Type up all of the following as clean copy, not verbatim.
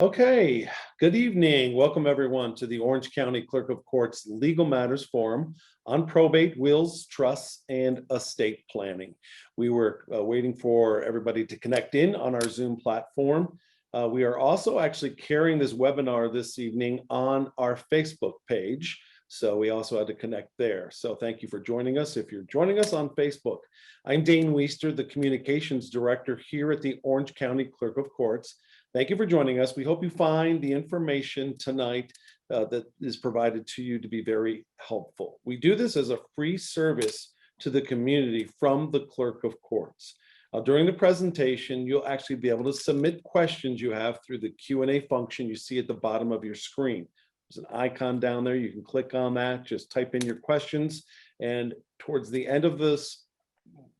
Okay, good evening. Welcome everyone to the Orange County Clerk of Court's Legal Matters Forum on probate, wills, trusts, and estate planning. We were waiting for everybody to connect in on our Zoom platform. We are also actually carrying this webinar this evening on our Facebook page. So we also had to connect there. So thank you for joining us. If you're joining us on Facebook, I'm Dane Weister, the Communications Director here at the Orange County Clerk of Courts. Thank you for joining us. We hope you find the information tonight that is provided to you to be very helpful. We do this as a free service to the community from the Clerk of Courts. During the presentation, you'll actually be able to submit questions you have through the Q&A function you see at the bottom of your screen. There's an icon down there. You can click on that, just type in your questions. And towards the end of this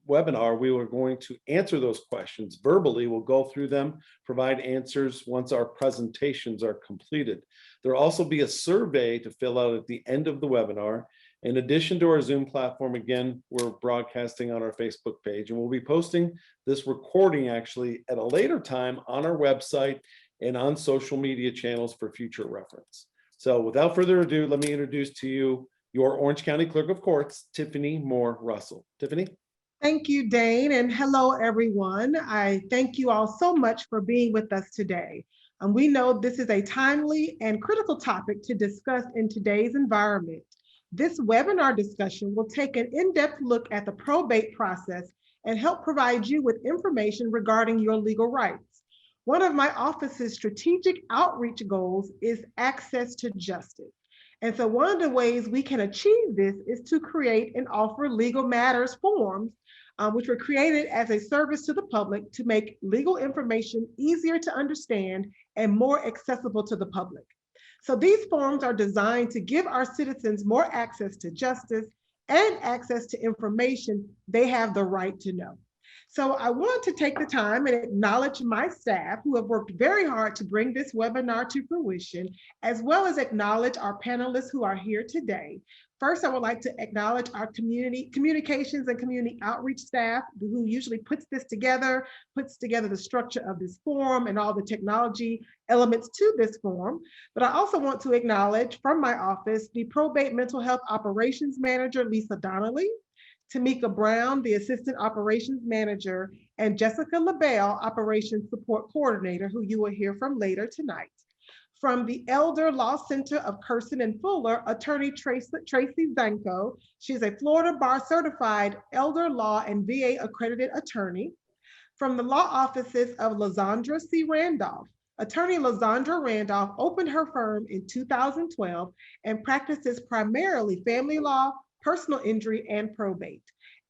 webinar, we are going to answer those questions verbally. We'll go through them, provide answers once our presentations are completed. There'll also be a survey to fill out at the end of the webinar. In addition to our Zoom platform, again, we're broadcasting on our Facebook page, and we'll be posting this recording actually at a later time on our website and on social media channels for future reference. So without further ado, let me introduce to you your Orange County Clerk of Courts, Tiffany Moore Russell. Tiffany? Thank you, Dane, and hello, everyone. I thank you all so much for being with us today. We know this is a timely and critical topic to discuss in today's environment. This webinar discussion will take an in-depth look at the probate process and help provide you with information regarding your legal rights. One of my office's strategic outreach goals is access to justice. And so one of the ways we can achieve this is to create and offer legal matters forms, which were created as a service to the public to make legal information easier to understand and more accessible to the public. So these forms are designed to give our citizens more access to justice and access to information they have the right to know. So I want to take the time and acknowledge my staff who have worked very hard to bring this webinar to fruition, as well as acknowledge our panelists who are here today. First, I would like to acknowledge our communications and community outreach staff who usually puts together the structure of this forum and all the technology elements to this forum. But I also want to acknowledge from my office, the Probate Mental Health Operations Manager, Lisa Donnelly, Tamika Brown, the Assistant Operations Manager, and Jessica LaBelle, Operations Support Coordinator, who you will hear from later tonight. From the Elder Law Center of Curson and Fuller, Attorney Tracy Zanko. She's a Florida Bar Certified Elder Law and VA Accredited Attorney. From the law offices of Lizandra C. Randolph, Attorney Lizandra Randolph opened her firm in 2012 and practices primarily family law, personal injury, and probate.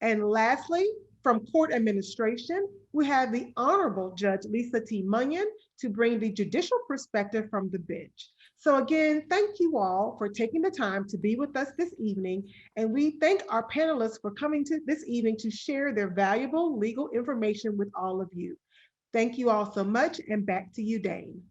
And lastly, from court administration, we have the Honorable Judge Lisa T. Munyon to bring the judicial perspective from the bench. So again, thank you all for taking the time to be with us this evening. And we thank our panelists for coming to this evening to share their valuable legal information with all of you. Thank you all so much, and back to you, Dane.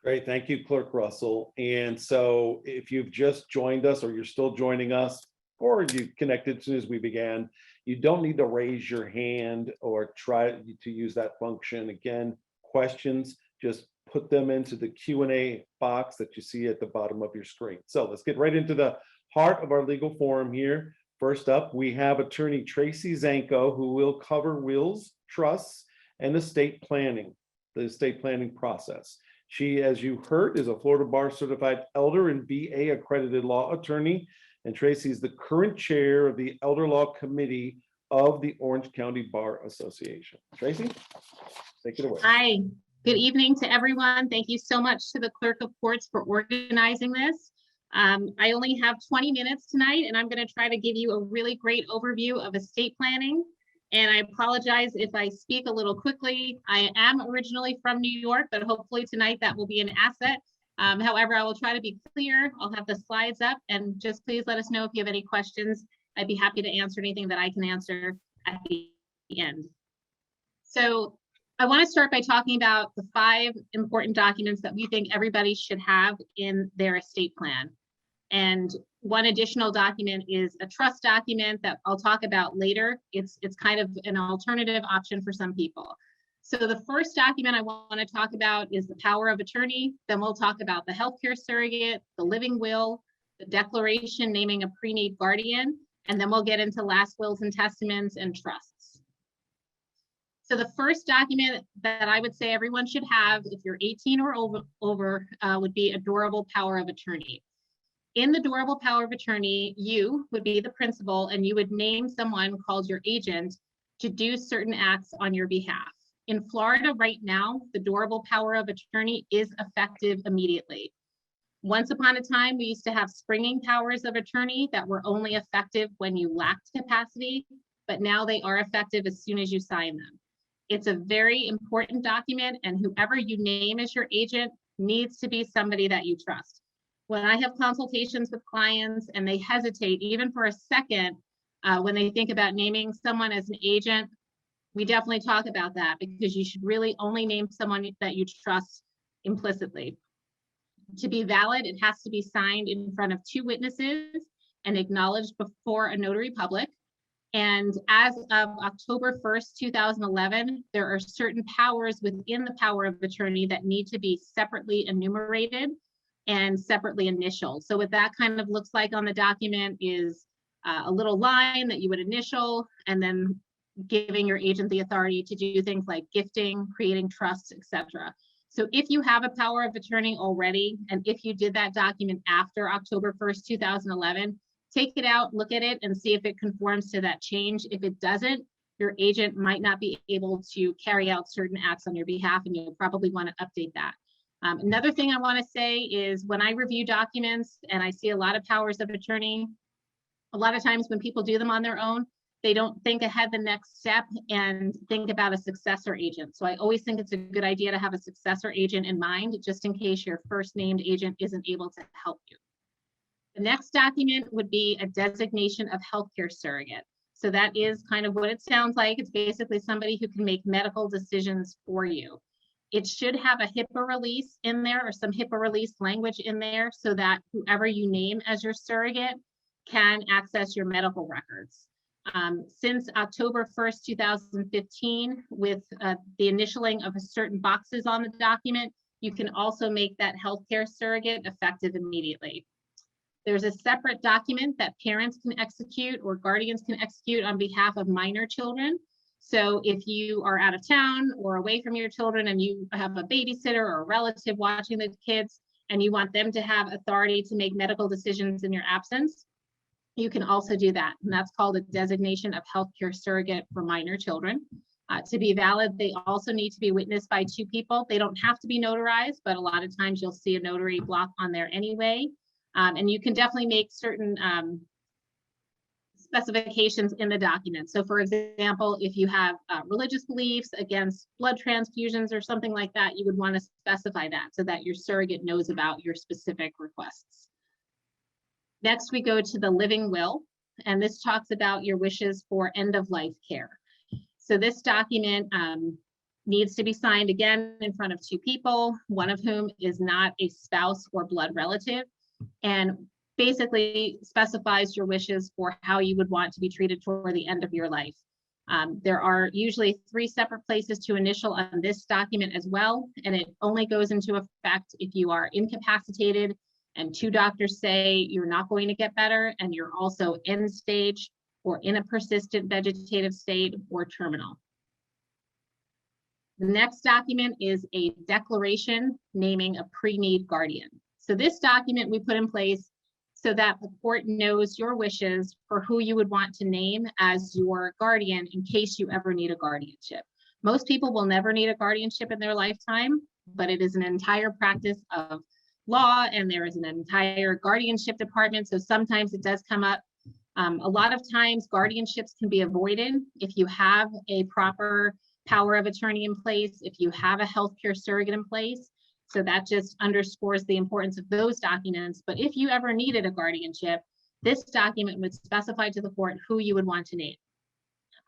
Great, thank you, Clerk Russell. And so if you've just joined us or you're still joining us, or you connected as soon as we began, you don't need to raise your hand or try to use that function. Again, questions, just put them into the Q&A box that you see at the bottom of your screen. So let's get right into the heart of our legal forum here. First up, we have Attorney Tracy Zanko, who will cover wills, trusts, and estate planning, the estate planning process. She, as you heard, is a Florida Bar Certified Elder and VA Accredited Law Attorney, and Tracy is the current chair of the Elder Law Committee of the Orange County Bar Association. Tracy, take it away. Hi, good evening to everyone. Thank you so much to the Clerk of Courts for organizing this. I only have 20 minutes tonight, and I'm going to try to give you a really great overview of estate planning. And I apologize if I speak a little quickly. I am originally from New York, but hopefully tonight that will be an asset. However, I will try to be clear. I'll have the slides up, and just please let us know if you have any questions. I'd be happy to answer anything that I can answer at the end. So I want to start by talking about the 5 important documents that we think everybody should have in their estate plan. And one additional document is a trust document that I'll talk about later. It's kind of an alternative option for some people. So the first document I want to talk about is the power of attorney. Then we'll talk about the healthcare surrogate, the living will, the declaration naming a prenatal guardian, and then we'll get into last wills and testaments and trusts. So the first document that I would say everyone should have if you're 18 or over would be a durable power of attorney. In the durable power of attorney, you would be the principal and you would name someone called your agent to do certain acts on your behalf. In Florida right now, the durable power of attorney is effective immediately. Once upon a time, we used to have springing powers of attorney that were only effective when you lacked capacity, but now they are effective as soon as you sign them. It's a very important document, and whoever you name as your agent needs to be somebody that you trust. When I have consultations with clients and they hesitate even for a second when they think about naming someone as an agent, we definitely talk about that because you should really only name someone that you trust implicitly. To be valid, it has to be signed in front of 2 witnesses and acknowledged before a notary public. And as of October 1st, 2011, there are certain powers within the power of attorney that need to be separately enumerated and separately initialed. So what that kind of looks like on the document is a little line that you would initial and then giving your agent the authority to do things like gifting, creating trusts, etc. So if you have a power of attorney already, and if you did that document after October 1st, 2011, take it out, look at it, and see if it conforms to that change. If it doesn't, your agent might not be able to carry out certain acts on your behalf, and you'll probably want to update that. Another thing I want to say is when I review documents and I see a lot of powers of attorney, a lot of times when people do them on their own, they don't think ahead the next step and think about a successor agent. So I always think it's a good idea to have a successor agent in mind, just in case your first named agent isn't able to help you. The next document would be a designation of healthcare surrogate. So that is kind of what it sounds like. It's basically somebody who can make medical decisions for you. It should have a HIPAA release in there or some HIPAA release language in there so that whoever you name as your surrogate can access your medical records. Since October 1st, 2015, with the initialing of certain boxes on the document, you can also make that healthcare surrogate effective immediately. There's a separate document that parents can execute or guardians can execute on behalf of minor children. So if you are out of town or away from your children and you have a babysitter or a relative watching the kids and you want them to have authority to make medical decisions in your absence, you can also do that. And that's called a designation of healthcare surrogate for minor children. To be valid, they also need to be witnessed by 2 people. They don't have to be notarized, but a lot of times you'll see a notary block on there anyway. And you can definitely make certain specifications in the document. So for example, if you have religious beliefs against blood transfusions or something like that, you would want to specify that so that your surrogate knows about your specific requests. Next, we go to the living will, and this talks about your wishes for end-of-life care. So this document needs to be signed again in front of 2 people, one of whom is not a spouse or blood relative, and basically specifies your wishes for how you would want to be treated toward the end of your life. There are usually 3 separate places to initial on this document as well, and it only goes into effect if you are incapacitated and 2 doctors say you're not going to get better and you're also end stage or in a persistent vegetative state or terminal. The next document is a declaration naming a pre-need guardian. So this document we put in place so that the court knows your wishes for who you would want to name as your guardian in case you ever need a guardianship. Most people will never need a guardianship in their lifetime, but it is an entire practice of law and there is an entire guardianship department. So sometimes it does come up. A lot of times guardianships can be avoided if you have a proper power of attorney in place, if you have a healthcare surrogate in place. So that just underscores the importance of those documents. But if you ever needed a guardianship, this document would specify to the court who you would want to name.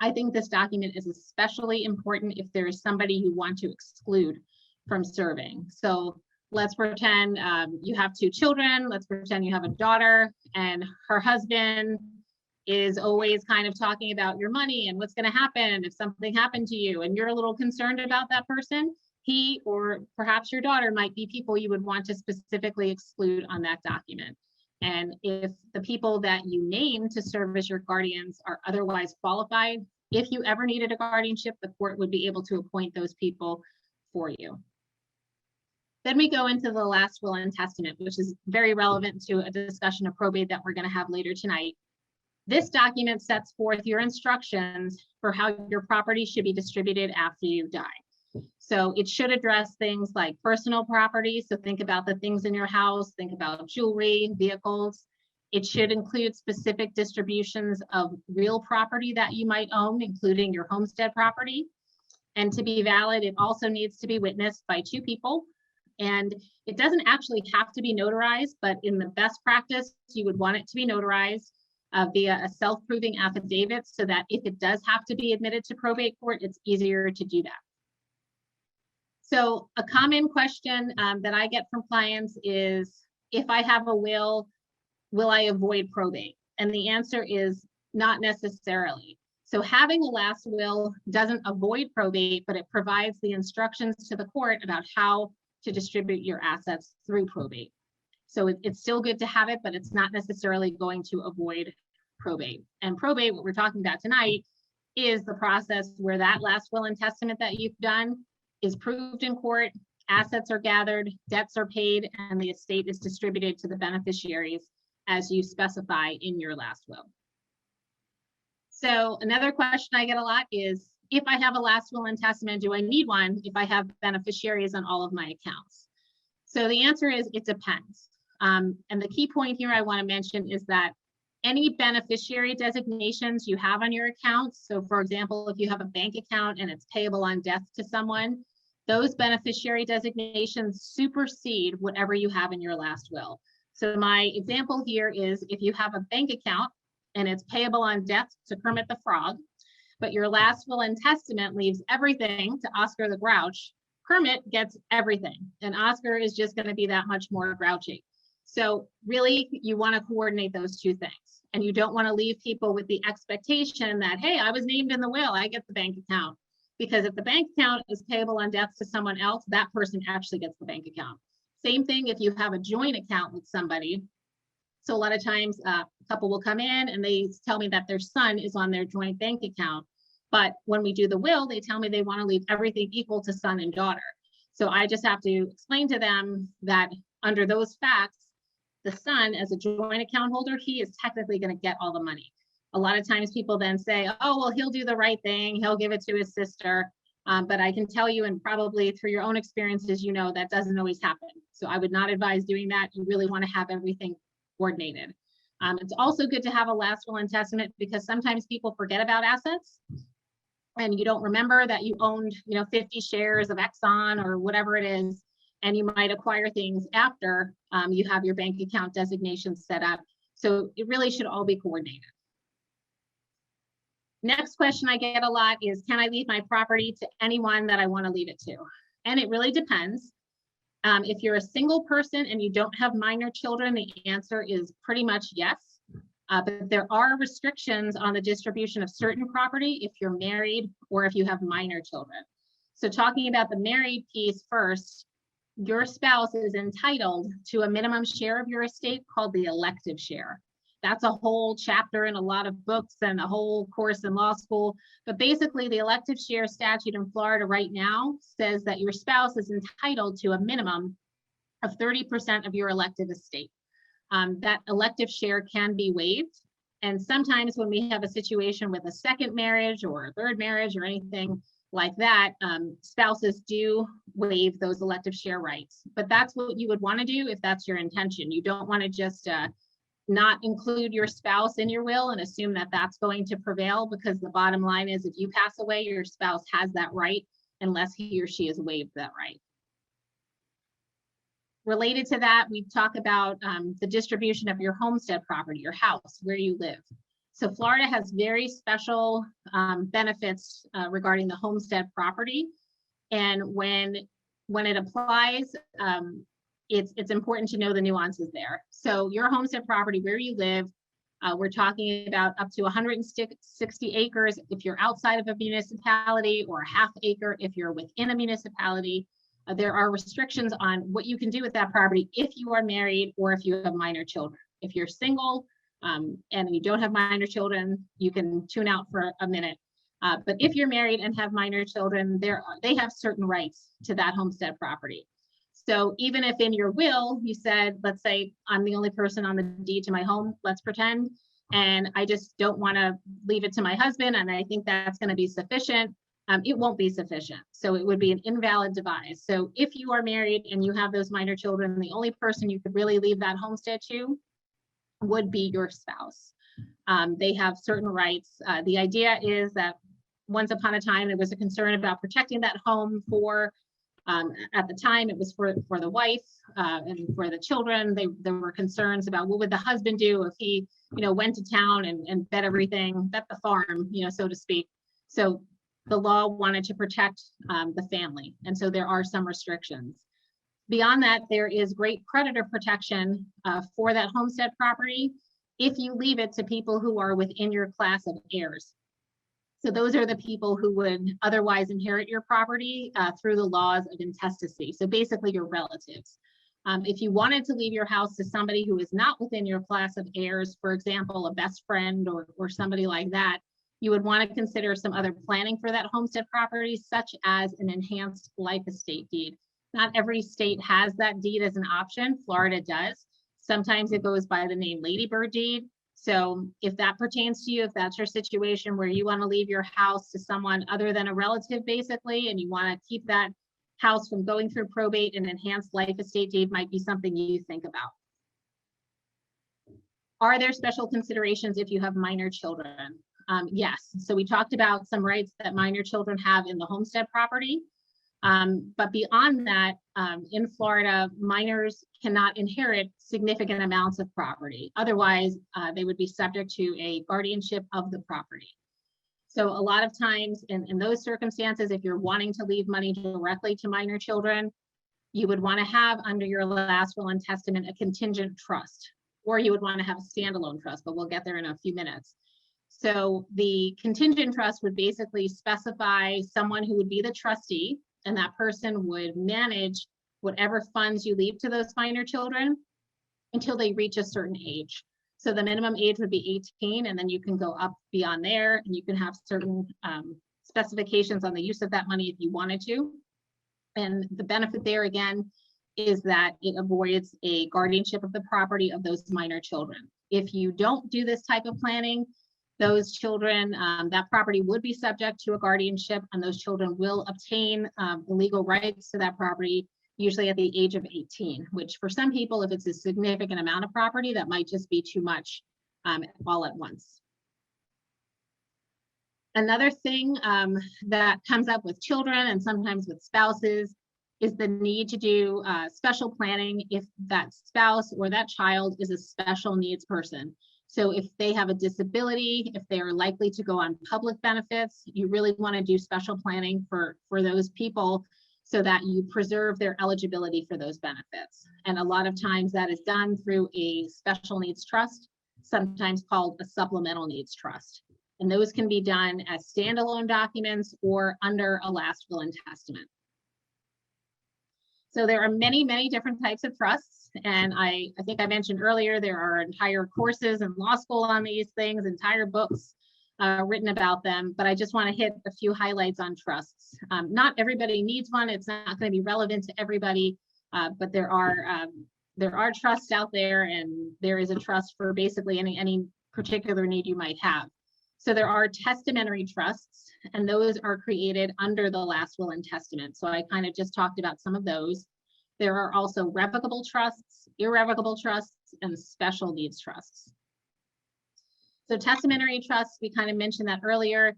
I think this document is especially important if there is somebody you want to exclude from serving. So let's pretend you have 2 children. Let's pretend you have a daughter and her husband is always kind of talking about your money and what's going to happen if something happened to you and you're a little concerned about that person, he or perhaps your daughter might be people you would want to specifically exclude on that document. And if the people that you name to serve as your guardians are otherwise qualified, if you ever needed a guardianship, the court would be able to appoint those people for you. Then we go into the last will and testament, which is very relevant to a discussion of probate that we're going to have later tonight. This document sets forth your instructions for how your property should be distributed after you die. So it should address things like personal property. So think about the things in your house, think about jewelry, vehicles. It should include specific distributions of real property that you might own, including your homestead property. And to be valid, it also needs to be witnessed by 2 people. And it doesn't actually have to be notarized, but in the best practice, you would want it to be notarized via a self-proving affidavit so that if it does have to be admitted to probate court, it's easier to do that. So a common question that I get from clients is, if I have a will I avoid probate? And the answer is not necessarily. So having a last will doesn't avoid probate, but it provides the instructions to the court about how to distribute your assets through probate. So it's still good to have it, but it's not necessarily going to avoid probate. And probate, what we're talking about tonight, is the process where that last will and testament that you've done is proved in court, assets are gathered, debts are paid, and the estate is distributed to the beneficiaries as you specify in your last will. So another question I get a lot is, if I have a last will and testament, do I need one if I have beneficiaries on all of my accounts? So the answer is, it depends. And the key point here I want to mention is that any beneficiary designations you have on your accounts, so for example, if you have a bank account and it's payable on death to someone, those beneficiary designations supersede whatever you have in your last will. So my example here is, if you have a bank account and it's payable on death to Kermit the Frog, but your last will and testament leaves everything to Oscar the Grouch, Kermit gets everything, and Oscar is just going to be that much more grouchy. So really, you want to coordinate those 2 things. And you don't want to leave people with the expectation that, hey, I was named in the will, I get the bank account. Because if the bank account is payable on death to someone else, that person actually gets the bank account. Same thing if you have a joint account with somebody. So a lot of times a couple will come in and they tell me that their son is on their joint bank account. But when we do the will, they tell me they want to leave everything equal to son and daughter. So I just have to explain to them that under those facts, the son, as a joint account holder, he is technically going to get all the money. A lot of times people then say, oh, well, he'll do the right thing, he'll give it to his sister. But I can tell you, and probably through your own experiences, you know that doesn't always happen. So I would not advise doing that. You really want to have everything coordinated. It's also good to have a last will and testament, because sometimes people forget about assets and you don't remember that you owned, 50 shares of Exxon or whatever it is, and you might acquire things after you have your bank account designation set up. So it really should all be coordinated. Next question I get a lot is, can I leave my property to anyone that I want to leave it to? And it really depends. If you're a single person and you don't have minor children, the answer is pretty much yes. But there are restrictions on the distribution of certain property if you're married or if you have minor children. So talking about the married piece first, your spouse is entitled to a minimum share of your estate called the elective share. That's a whole chapter in a lot of books and a whole course in law school. But basically, the elective share statute in Florida right now says that your spouse is entitled to a minimum of 30% of your elective estate. That elective share can be waived. And sometimes when we have a situation with a second marriage or a third marriage or anything like that, spouses do waive those elective share rights. But that's what you would want to do if that's your intention. You don't want to just not include your spouse in your will and assume that that's going to prevail, because the bottom line is, if you pass away, your spouse has that right unless he or she has waived that right. Related to that, we talk about the distribution of your homestead property, your house, where you live. So Florida has very special benefits regarding the homestead property. And when it applies, it's important to know the nuances there. So your homestead property, where you live, We're talking about up to 160 acres if you're outside of a municipality, or a half acre if you're within a municipality. There are restrictions on what you can do with that property if you are married or if you have minor children. If you're single and you don't have minor children, you can tune out for a minute. But if you're married and have minor children, they have certain rights to that homestead property. So even if in your will you said, let's say I'm the only person on the deed to my home, let's pretend, and I just don't want to leave it to my husband, and I think that's going to be sufficient, it won't be sufficient. So it would be an invalid devise. So if you are married and you have those minor children, the only person you could really leave that homestead to would be your spouse. They have certain rights. The idea is that once upon a time, there was a concern about protecting that home for, at the time, it was for the wife and for the children. There were concerns about what would the husband do if he, went to town and bet the farm, so to speak. So the law wanted to protect the family. And so there are some restrictions. Beyond that, there is great creditor protection for that homestead property if you leave it to people who are within your class of heirs. So those are the people who would otherwise inherit your property through the laws of intestacy. So basically your relatives. If you wanted to leave your house to somebody who is not within your class of heirs, for example, a best friend or somebody like that, you would want to consider some other planning for that homestead property, such as an enhanced life estate deed. Not every state has that deed as an option. Florida does. Sometimes it goes by the name Ladybird deed. So if that pertains to you, if that's your situation where you want to leave your house to someone other than a relative, basically, and you want to keep that house from going through probate, an enhanced life estate deed might be something you think about. Are there special considerations if you have minor children? Yes. So we talked about some rights that minor children have in the homestead property. But beyond that, in Florida, minors cannot inherit significant amounts of property. Otherwise, they would be subject to a guardianship of the property. So a lot of times in those circumstances, if you're wanting to leave money directly to minor children, you would want to have under your last will and testament a contingent trust, or you would want to have a standalone trust, but we'll get there in a few minutes. So the contingent trust would basically specify someone who would be the trustee, and that person would manage whatever funds you leave to those minor children until they reach a certain age. So the minimum age would be 18, and then you can go up beyond there, and you can have certain specifications on the use of that money if you wanted to. And the benefit there, again, is that it avoids a guardianship of the property of those minor children. If you don't do this type of planning, those children, that property would be subject to a guardianship, and those children will obtain legal rights to that property, usually at the age of 18, which for some people, if it's a significant amount of property, that might just be too much all at once. Another thing that comes up with children and sometimes with spouses is the need to do special planning if that spouse or that child is a special needs person. So if they have a disability, if they are likely to go on public benefits, you really want to do special planning for those people so that you preserve their eligibility for those benefits. And a lot of times that is done through a special needs trust, sometimes called a supplemental needs trust. And those can be done as standalone documents or under a last will and testament. So there are many, many different types of trusts. And I think I mentioned earlier, there are entire courses in law school on these things, entire books written about them, but I just want to hit a few highlights on trusts. Not everybody needs one. It's not going to be relevant to everybody, but there are trusts out there, and there is a trust for basically any particular need you might have. So there are testamentary trusts, and those are created under the last will and testament. So I kind of just talked about some of those. There are also revocable trusts, irrevocable trusts, and special needs trusts. So testamentary trusts, we kind of mentioned that earlier.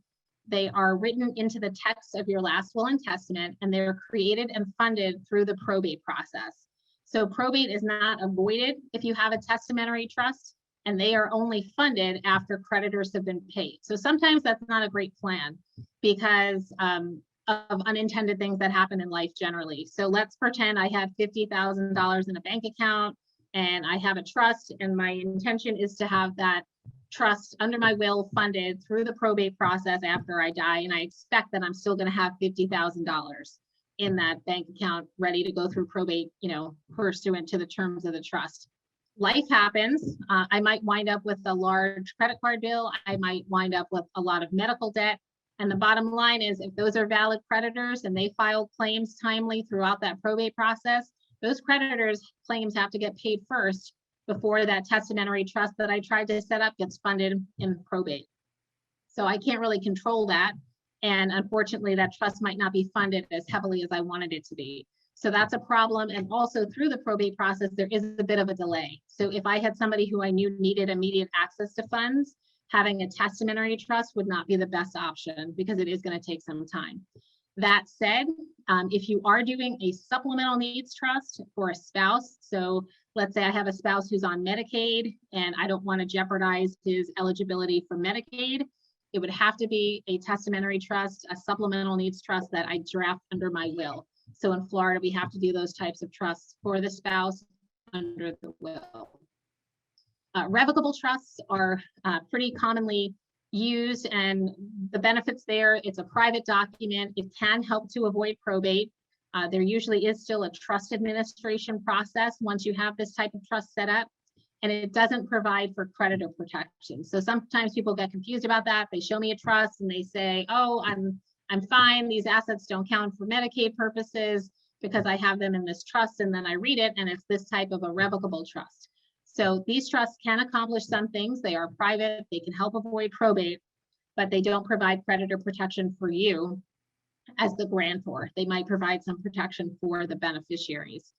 They are written into the text of your last will and testament, and they're created and funded through the probate process. So probate is not avoided if you have a testamentary trust, and they are only funded after creditors have been paid. So sometimes that's not a great plan because of unintended things that happen in life generally. So let's pretend I had $50,000 in a bank account. and I have a trust, and my intention is to have that trust under my will funded through the probate process after I die, and I expect that I'm still going to have $50,000 in that bank account ready to go through probate, pursuant to the terms of the trust. Life happens. I might wind up with a large credit card bill. I might wind up with a lot of medical debt. And the bottom line is, if those are valid creditors and they file claims timely throughout that probate process, those creditors' claims have to get paid first before that testamentary trust that I tried to set up gets funded in probate. So I can't really control that. And unfortunately, that trust might not be funded as heavily as I wanted it to be. So that's a problem. And also through the probate process, there is a bit of a delay. So if I had somebody who I knew needed immediate access to funds, having a testamentary trust would not be the best option because it is going to take some time. That said, if you are doing a supplemental needs trust for a spouse, so let's say I have a spouse who's on Medicaid and I don't want to jeopardize his eligibility for Medicaid, it would have to be a testamentary trust, a supplemental needs trust that I draft under my will. So in Florida, we have to do those types of trusts for the spouse under the will. Revocable trusts are pretty commonly used, and the benefits there, it's a private document. It can help to avoid probate. There usually is still a trust administration process once you have this type of trust set up, and it doesn't provide for creditor protection. So sometimes people get confused about that. They show me a trust and they say, oh, I'm fine. These assets don't count for Medicaid purposes because I have them in this trust. And then I read it and it's this type of a revocable trust. So these trusts can accomplish some things. They are private. They can help avoid probate, but they don't provide creditor protection for you as the grantor. They might provide some protection for the beneficiaries.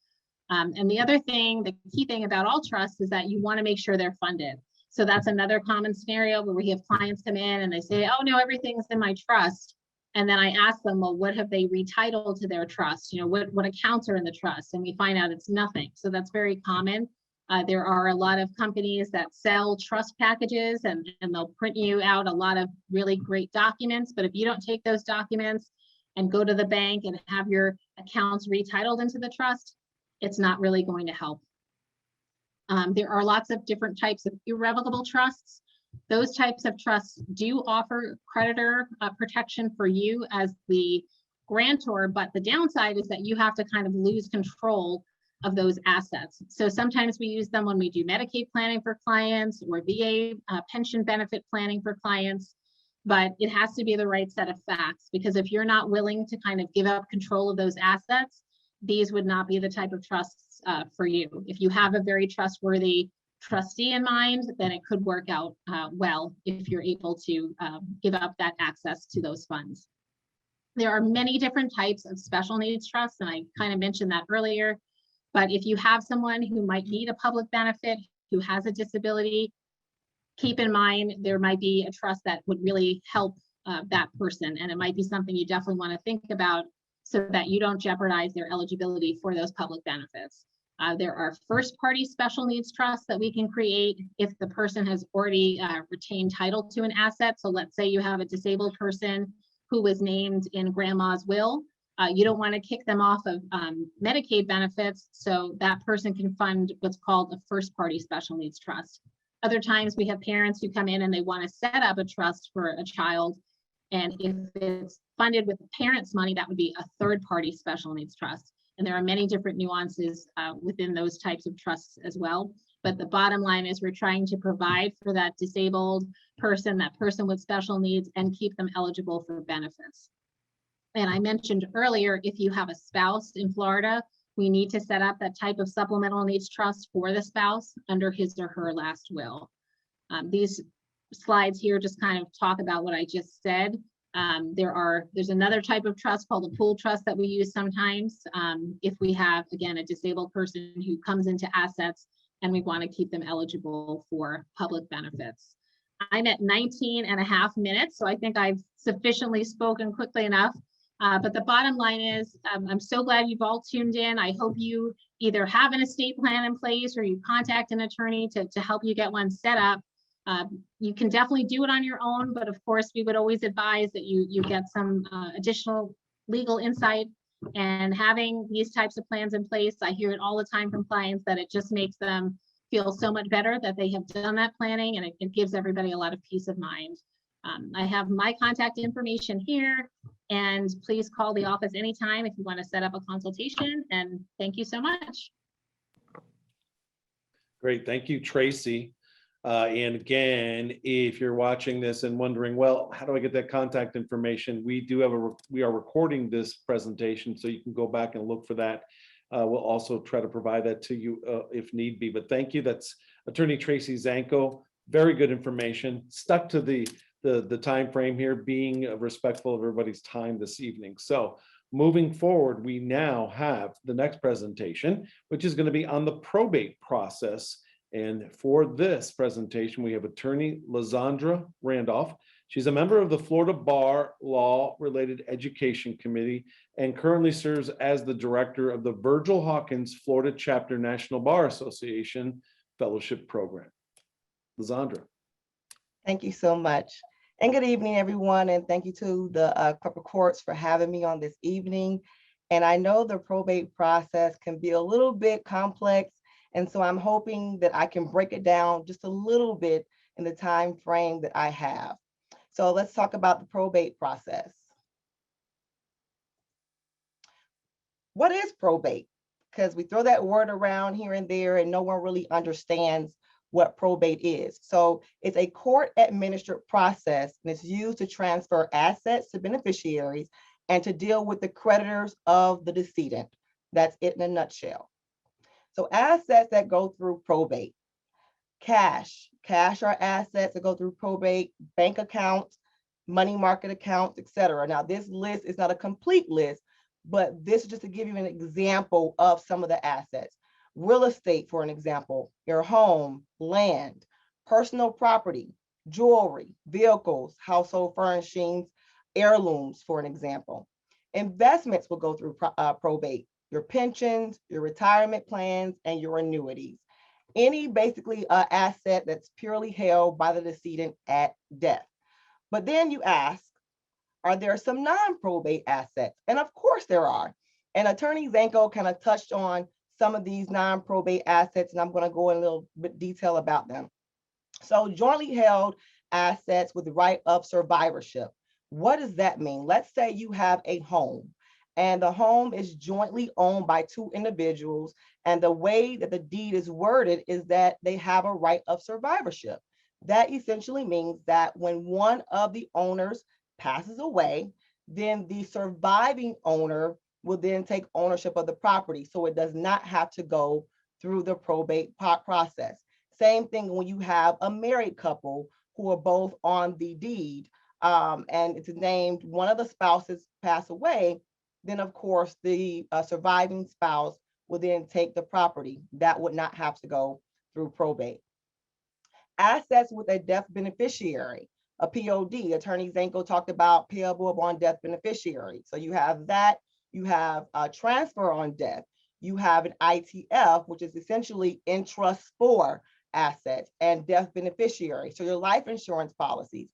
And the other thing, the key thing about all trusts is that you want to make sure they're funded. So that's another common scenario where we have clients come in and they say, oh no, everything's in my trust. And then I ask them, well, what have they retitled to their trust? What accounts are in the trust? And we find out it's nothing. So that's very common. There are a lot of companies that sell trust packages and they'll print you out a lot of really great documents. But if you don't take those documents and go to the bank and have your accounts retitled into the trust, it's not really going to help. There are lots of different types of irrevocable trusts. Those types of trusts do offer creditor protection for you as the grantor, but the downside is that you have to kind of lose control of those assets. So sometimes we use them when we do Medicaid planning for clients or VA pension benefit planning for clients, but it has to be the right set of facts, because if you're not willing to kind of give up control of those assets, these would not be the type of trusts for you. If you have a very trustworthy trustee in mind, then it could work out well if you're able to give up that access to those funds. There are many different types of special needs trusts, and I kind of mentioned that earlier. But if you have someone who might need a public benefit, who has a disability, keep in mind there might be a trust that would really help that person. And it might be something you definitely want to think about so that you don't jeopardize their eligibility for those public benefits. There are first party special needs trusts that we can create if the person has already retained title to an asset. So let's say you have a disabled person who was named in grandma's will. You don't want to kick them off of Medicaid benefits, so that person can fund what's called a first party special needs trust. Other times we have parents who come in and they want to set up a trust for a child, and if it's funded with the parents' money, that would be a third party special needs trust. And there are many different nuances within those types of trusts as well. But the bottom line is we're trying to provide for that disabled person, that person with special needs, and keep them eligible for benefits. And I mentioned earlier, if you have a spouse in Florida, we need to set up that type of supplemental needs trust for the spouse under his or her last will. These slides here just kind of talk about what I just said. There's another type of trust called a pool trust that we use sometimes if we have, again, a disabled person who comes into assets and we want to keep them eligible for public benefits. I'm at 19.5 minutes, so I think I've sufficiently spoken quickly enough. But the bottom line is, I'm so glad you've all tuned in. I hope you either have an estate plan in place or you contact an attorney to help you get one set up. You can definitely do it on your own, but of course, we would always advise that you get some additional legal insight And having these types of plans in place, I hear it all the time from clients that it just makes them feel so much better that they have done that planning, and it gives everybody a lot of peace of mind. I have my contact information here, and please call the office anytime if you want to set up a consultation, and thank you so much. Great, thank you, Tracy. And again, if you're watching this and wondering, well, how do I get that contact information? We are recording this presentation, so you can go back and look for that. We'll also try to provide that to you if need be. But thank you. That's Attorney Tracy Zanko. Very good information. Stuck to the time frame here, being respectful of everybody's time this evening. So moving forward, we now have the next presentation, which is going to be on the probate process. And for this presentation, we have Attorney Lizandra Randolph. She's a member of the Florida Bar Law Related Education Committee and currently serves as the director of the Virgil Hawkins Florida Chapter National Bar Association Fellowship Program. Lizandra. Thank you so much. And good evening, everyone. And thank you to the Clerk of Courts for having me on this evening. And I know the probate process can be a little bit complex. And so I'm hoping that I can break it down just a little bit in the time frame that I have. So let's talk about the probate process. What is probate? Because we throw that word around here and there and no one really understands what probate is. So it's a court administered process, and it's used to transfer assets to beneficiaries and to deal with the creditors of the decedent. That's it in a nutshell. So assets that go through probate: cash are assets that go through probate, bank accounts, money market accounts, etc. Now, this list is not a complete list, but this is just to give you an example of some of the assets. Real estate, for an example, your home, land, personal property, jewelry, vehicles, household furnishings, heirlooms, for an example. Investments will go through probate: your pensions, your retirement plans, and your annuities. Any basically asset that's purely held by the decedent at death. But then you ask, are there some non-probate assets? And of course there are. And Attorney Zanko kind of touched on some of these non-probate assets, and I'm going to go in a little bit detail about them. So jointly held assets with the right of survivorship. What does that mean? Let's say you have a home, and the home is jointly owned by two individuals, and the way that the deed is worded is that they have a right of survivorship. That essentially means that when one of the owners passes away, then the surviving owner will then take ownership of the property, so it does not have to go through the probate process. Same thing when you have a married couple who are both on the deed, and it's named one of the spouses pass away, then of course the surviving spouse will then take the property. That would not have to go through probate. Assets with a death beneficiary, a POD. Attorney Zanko talked about payable upon death beneficiary. So you have that, you have a transfer on death, you have an ITF, which is essentially interest for assets, and death beneficiary. So your life insurance policies,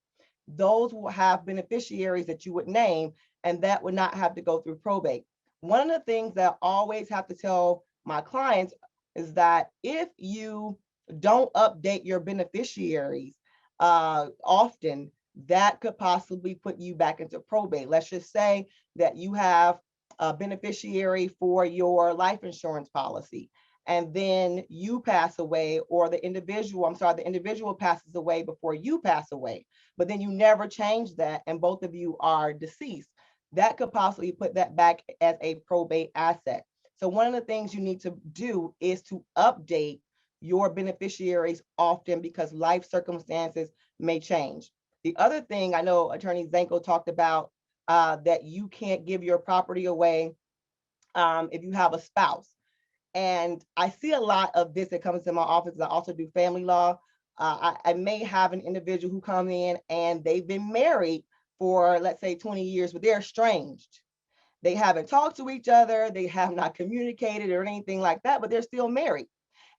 those will have beneficiaries that you would name, and that would not have to go through probate. One of the things that I always have to tell my clients is that if you don't update your beneficiaries often, that could possibly put you back into probate. Let's just say that you have a beneficiary for your life insurance policy, and then you pass away, or the individual passes away before you pass away, but then you never change that and both of you are deceased. That could possibly put that back as a probate asset. So one of the things you need to do is to update your beneficiaries often, because life circumstances may change. The other thing I know Attorney Zanko talked about, that you can't give your property away if you have a spouse. And I see a lot of this that comes to my office. I also do family law. I may have an individual who come in and they've been married for, let's say, 20 years, but they're estranged. They haven't talked to each other. They have not communicated or anything like that, but they're still married.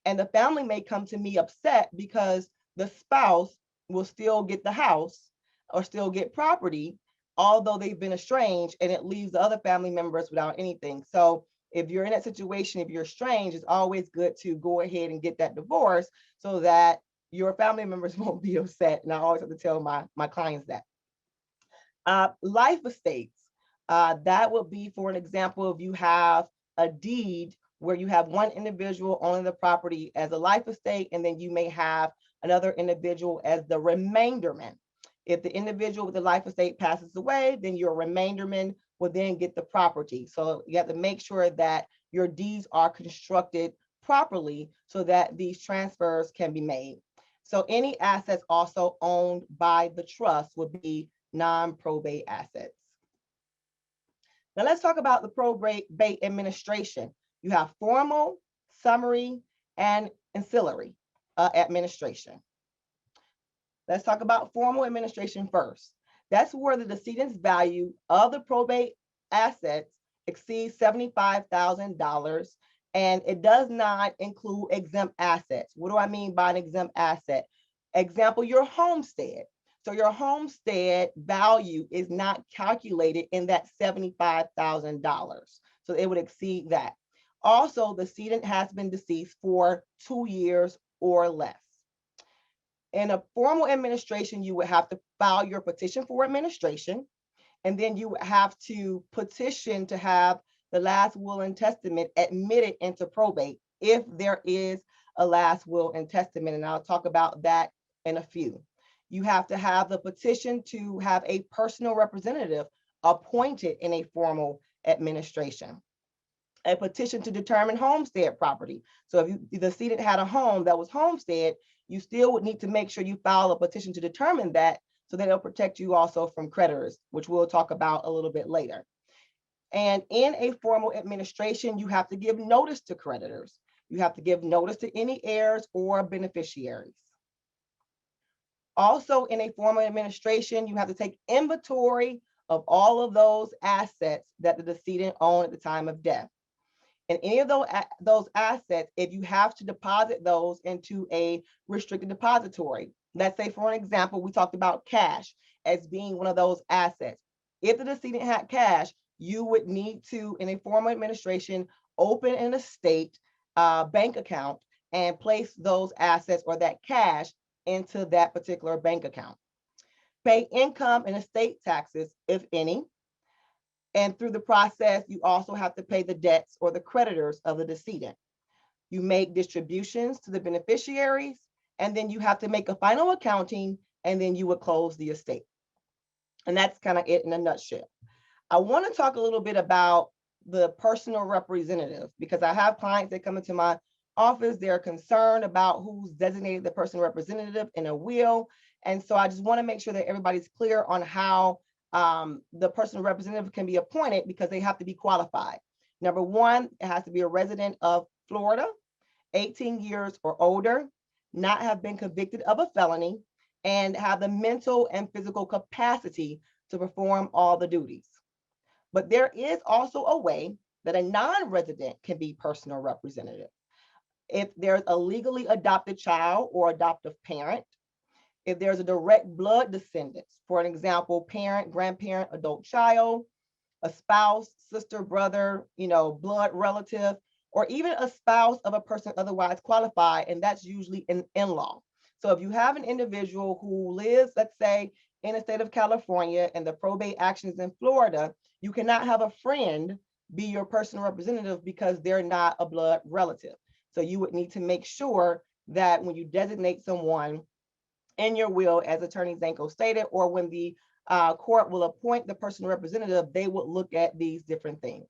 And the family may come to me upset because the spouse will still get the house or still get property, although they've been estranged, and it leaves the other family members without anything. So if you're in that situation, if you're estranged, it's always good to go ahead and get that divorce so that your family members won't be upset. And I always have to tell my clients that. Life estates, that would be, for an example, if you have a deed where you have one individual owning the property as a life estate, and then you may have another individual as the remainderman. If the individual with the life estate passes away, then your remainderman will then get the property. So you have to make sure that your deeds are constructed properly so that these transfers can be made. So any assets also owned by the trust would be non-probate assets. Now let's talk about the probate administration. You have formal, summary, and ancillary administration. Let's talk about formal administration first. That's where the decedent's value of the probate assets exceeds $75,000, and it does not include exempt assets. What do I mean by an exempt asset? Example, your homestead. So your homestead value is not calculated in that $75,000. So it would exceed that. Also, the decedent has been deceased for 2 years or less. In a formal administration, you would have to file your petition for administration, and then you would have to petition to have the last will and testament admitted into probate if there is a last will and testament, and I'll talk about that in a few. You have to have the petition to have a personal representative appointed in a formal administration. A petition to determine homestead property. So if the decedent had a home that was homestead, you still would need to make sure you file a petition to determine that, so that it'll protect you also from creditors, which we'll talk about a little bit later. And in a formal administration, you have to give notice to creditors. You have to give notice to any heirs or beneficiaries. Also, in a formal administration, you have to take inventory of all of those assets that the decedent owned at the time of death. And any of those assets, if you have to deposit those into a restricted depository, let's say, for an example, we talked about cash as being one of those assets. If the decedent had cash, you would need to, in a formal administration, open an estate bank account and place those assets or that cash into that particular bank account. Pay income and estate taxes, if any. And through the process, you also have to pay the debts or the creditors of the decedent. You make distributions to the beneficiaries, and then you have to make a final accounting, and then you would close the estate. And that's kind of it in a nutshell. I want to talk a little bit about the personal representative, because I have clients that come into my office, they're concerned about who's designated the personal representative in a will. And so I just want to make sure that everybody's clear on how the personal representative can be appointed, because they have to be qualified. Number one, it has to be a resident of Florida, 18 years or older, not have been convicted of a felony, and have the mental and physical capacity to perform all the duties. But there is also a way that a non-resident can be personal representative. If there's a legally adopted child or adoptive parent, if there's a direct blood descendants, for an example, parent, grandparent, adult child, a spouse, sister, brother, blood relative, or even a spouse of a person otherwise qualified, and that's usually an in-law. So if you have an individual who lives, let's say, in the state of California and the probate action is in Florida, you cannot have a friend be your personal representative because they're not a blood relative. So you would need to make sure that when you designate someone in your will, as Attorney Zanko stated, or when the court will appoint the personal representative, they would look at these different things.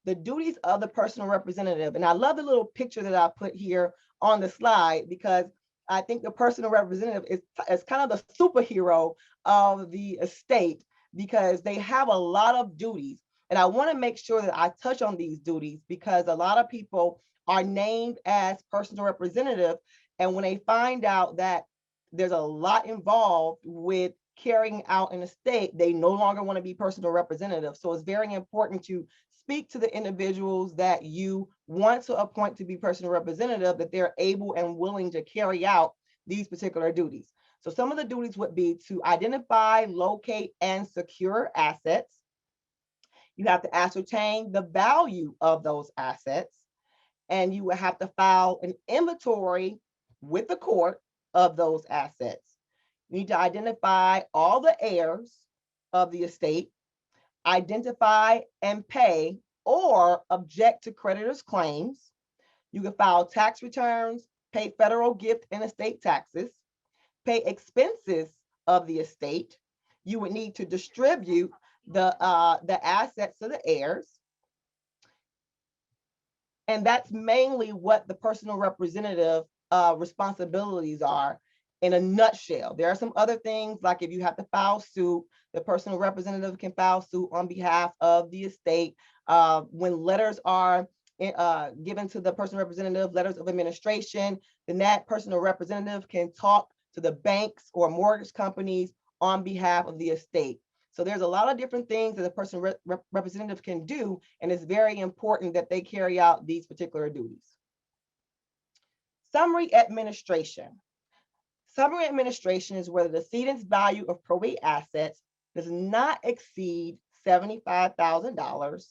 The duties of the personal representative, and I love the little picture that I put here on the slide, because I think the personal representative is kind of the superhero of the estate, because they have a lot of duties. And I want to make sure that I touch on these duties, because a lot of people are named as personal representative, and when they find out that there's a lot involved with carrying out an estate, they no longer want to be personal representative. So it's very important to speak to the individuals that you want to appoint to be personal representative, that they're able and willing to carry out these particular duties. So some of the duties would be to identify, locate, and secure assets. You have to ascertain the value of those assets, and you will have to file an inventory with the court of those assets. You need to identify all the heirs of the estate, identify and pay or object to creditors' claims. You can file tax returns, pay federal gift and estate taxes, pay expenses of the estate. You would need to distribute the assets to the heirs. And that's mainly what the personal representative responsibilities are in a nutshell. There are some other things, like if you have to file suit, the personal representative can file suit on behalf of the estate. When letters are given to the personal representative, letters of administration, then that personal representative can talk to the banks or mortgage companies on behalf of the estate. So there's a lot of different things that a personal representative can do, and it's very important that they carry out these particular duties. Summary administration. Summary administration is where the decedent's value of probate assets does not exceed $75,000,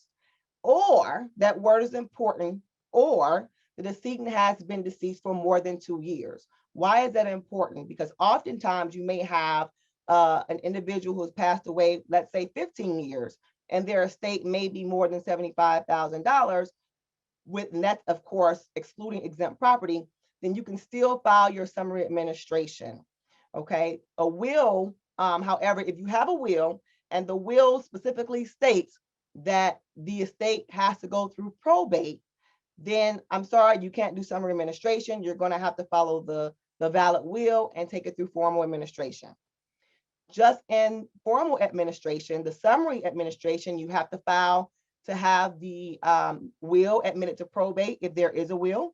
or, that word is important, or the decedent has been deceased for more than 2 years. Why is that important? Because oftentimes you may have an individual who has passed away, let's say 15 years, and their estate may be more than $75,000, and that's of course excluding exempt property, then you can still file your summary administration. Okay, a will, however, if you have a will and the will specifically states that the estate has to go through probate, then I'm sorry, you can't do summary administration. You're going to have to follow the valid will and take it through formal administration. Just in formal administration, the summary administration, you have to file to have the will admitted to probate if there is a will.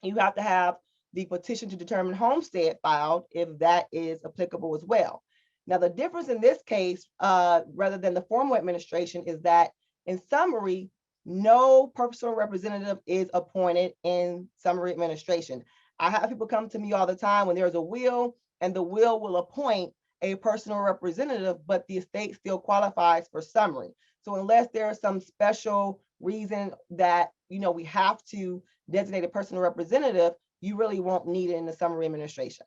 You have to have the petition to determine homestead filed if that is applicable as well. Now, the difference in this case, rather than the formal administration, is that in summary, no personal representative is appointed in summary administration. I have people come to me all the time when there's a will, and the will appoint a personal representative, but the estate still qualifies for summary. So unless there is some special reason that, you know, we have to designate a personal representative, you really won't need it in the summary administration.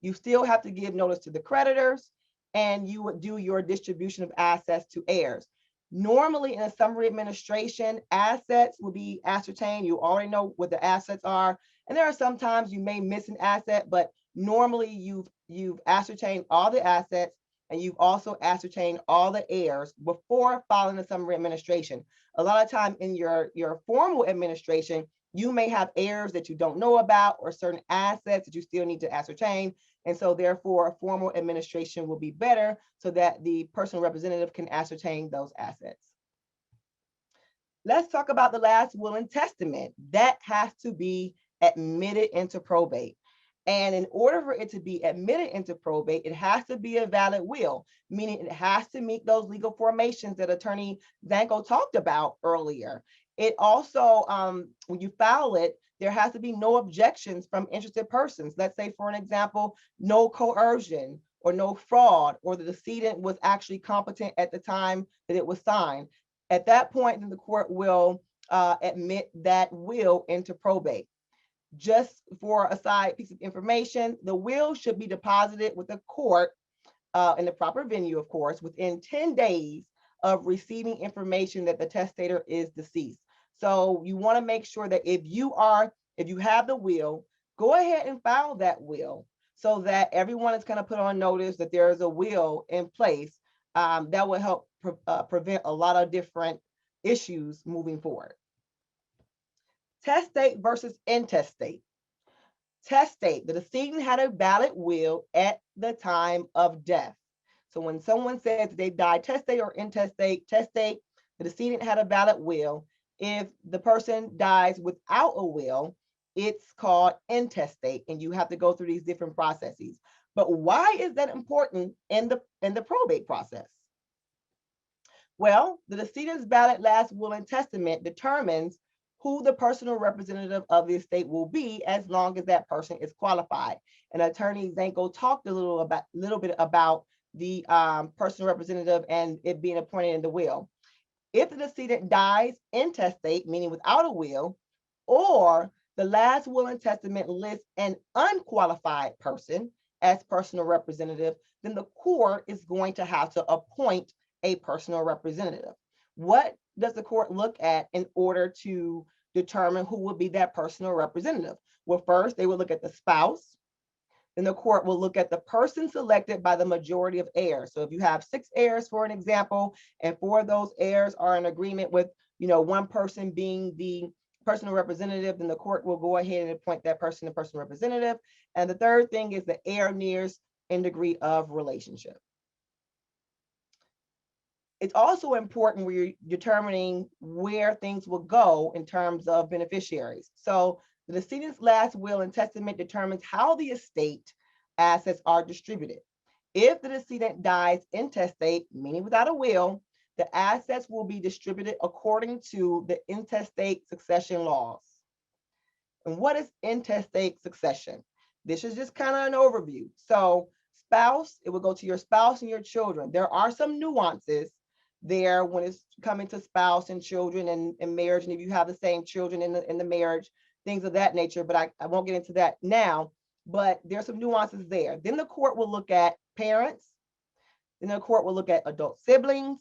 You still have to give notice to the creditors, and you would do your distribution of assets to heirs. Normally in a summary administration, assets will be ascertained. You already know what the assets are. And there are some times you may miss an asset, but normally you've ascertained all the assets, and you've also ascertained all the heirs before filing the summary administration. A lot of time in your formal administration, you may have heirs that you don't know about, or certain assets that you still need to ascertain. And so therefore, a formal administration will be better so that the personal representative can ascertain those assets. Let's talk about the last will and testament. That has to be admitted into probate. And in order for it to be admitted into probate, it has to be a valid will, meaning it has to meet those legal formations that Attorney Zanko talked about earlier. It also, when you file it, there has to be no objections from interested persons. Let's say, for an example, no coercion or no fraud, or the decedent was actually competent at the time that it was signed. At that point, then the court will admit that will into probate. Just for a side piece of information, the will should be deposited with the court in the proper venue, of course, within 10 days of receiving information that the testator is deceased. So you want to make sure that if you have the will, go ahead and file that will so that everyone is going to put on notice that there is a will in place. That will help prevent a lot of different issues moving forward. Testate versus intestate. Testate, the decedent had a valid will at the time of death. So when someone says they died testate or intestate, testate, the decedent had a valid will. If the person dies without a will, it's called intestate, and you have to go through these different processes. But why is that important in the probate process? Well, the decedent's valid last will and testament determines who the personal representative of the estate will be, as long as that person is qualified. And Attorney Zanko talked a little bit about the personal representative and it being appointed in the will. If the decedent dies intestate, meaning without a will, or the last will and testament lists an unqualified person as personal representative, then the court is going to have to appoint a personal representative. What does the court look at in order to determine who will be that personal representative? Well, first, they will look at the spouse. Then the court will look at the person selected by the majority of heirs. So if you have 6 heirs, for an example, and 4 of those heirs are in agreement with, one person being the personal representative, then the court will go ahead and appoint that person the personal representative. And the third thing is the heir nears in degree of relationship. It's also important when you're determining where things will go in terms of beneficiaries. So the decedent's last will and testament determines how the estate assets are distributed. If the decedent dies intestate, meaning without a will, the assets will be distributed according to the intestate succession laws. And what is intestate succession? This is just kind of an overview. So spouse, it will go to your spouse and your children. There are some nuances there when it's coming to spouse and children and marriage, and if you have the same children in the marriage, things of that nature, but I won't get into that now, but there's some nuances there. Then the court will look at parents, then the court will look at adult siblings,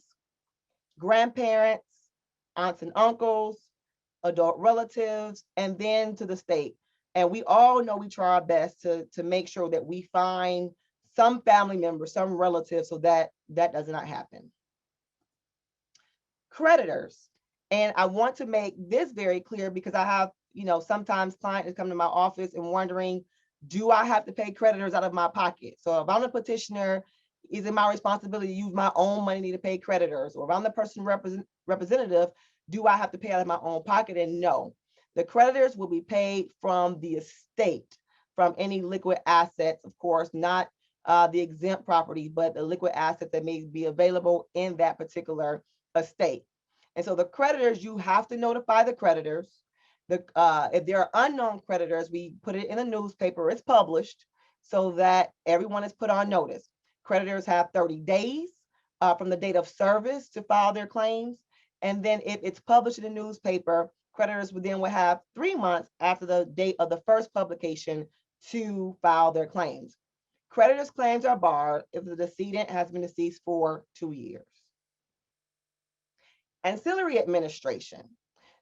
grandparents, aunts and uncles, adult relatives, and then to the state. And we all know we try our best to make sure that we find some family members, some relatives, so that does not happen. Creditors. And I want to make this very clear because I have, sometimes clients come to my office and wondering, do I have to pay creditors out of my pocket? So if I'm a petitioner, is it my responsibility to use my own money to pay creditors? Or if I'm the person representative, do I have to pay out of my own pocket? And no, the creditors will be paid from the estate, from any liquid assets, of course, not the exempt property, but the liquid assets that may be available in that particular estate. And so the creditors, you have to notify the creditors. If there are unknown creditors, we put it in a newspaper, it's published so that everyone is put on notice. Creditors have 30 days from the date of service to file their claims. And then if it's published in the newspaper, creditors would have 3 months after the date of the first publication to file their claims. Creditors' claims are barred if the decedent has been deceased for 2 years. Ancillary administration.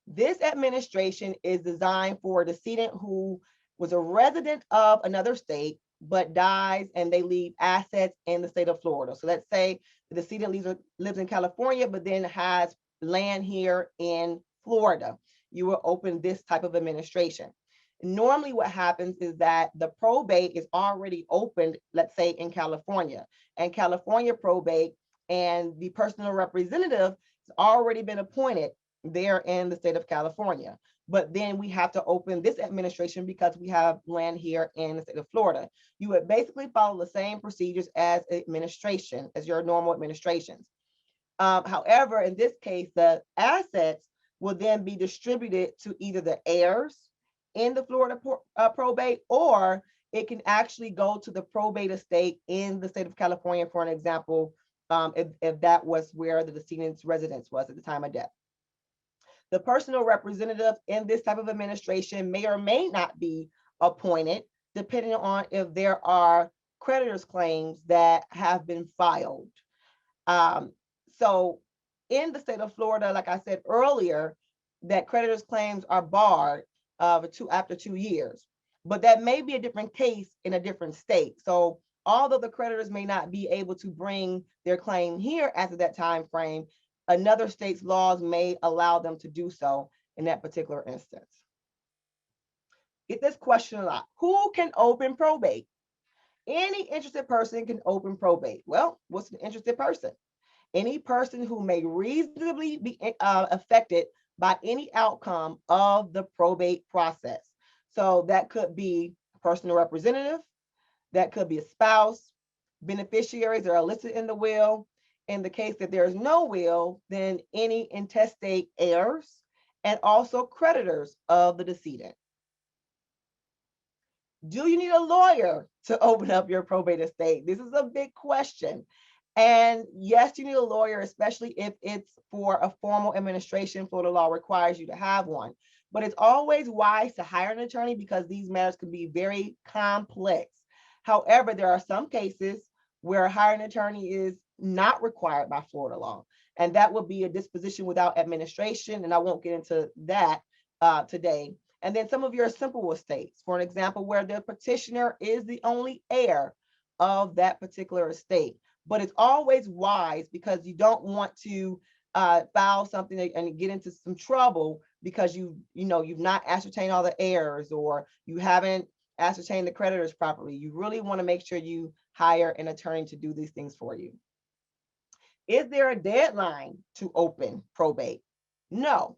This administration is designed for a decedent who was a resident of another state, but dies and they leave assets in the state of Florida. So let's say the decedent lives in California, but then has land here in Florida. You will open this type of administration. Normally what happens is that the probate is already opened, let's say in California, and California probate and the personal representative has already been appointed there in the state of California. But then we have to open this administration because we have land here in the state of Florida. You would basically follow the same procedures as administration, as your normal administrations. However, in this case, the assets will then be distributed to either the heirs in the Florida probate, or it can actually go to the probate estate in the state of California, for an example, if that was where the decedent's residence was at the time of death. The personal representative in this type of administration may or may not be appointed, depending on if there are creditors' claims that have been filed. So in the state of Florida, like I said earlier, that creditors' claims are barred after 2 years, but that may be a different case in a different state. So although the creditors may not be able to bring their claim here after that time frame, another state's laws may allow them to do so in that particular instance. Get this question a lot. Who can open probate? Any interested person can open probate. Well, what's an interested person? Any person who may reasonably be affected by any outcome of the probate process. So that could be a personal representative, that could be a spouse, beneficiaries that are listed in the will. In the case that there is no will, then any intestate heirs and also creditors of the decedent. Do you need a lawyer to open up your probate estate? This is a big question. And yes, you need a lawyer, especially if it's for a formal administration. Florida law requires you to have one. But it's always wise to hire an attorney because these matters can be very complex. However, there are some cases where hiring an attorney is not required by Florida law. And that would be a disposition without administration. And I won't get into that today. And then some of your simple estates, for an example, where the petitioner is the only heir of that particular estate. But it's always wise because you don't want to file something and get into some trouble because you've not ascertained all the heirs or you haven't ascertained the creditors properly. You really want to make sure you hire an attorney to do these things for you. Is there a deadline to open probate? No,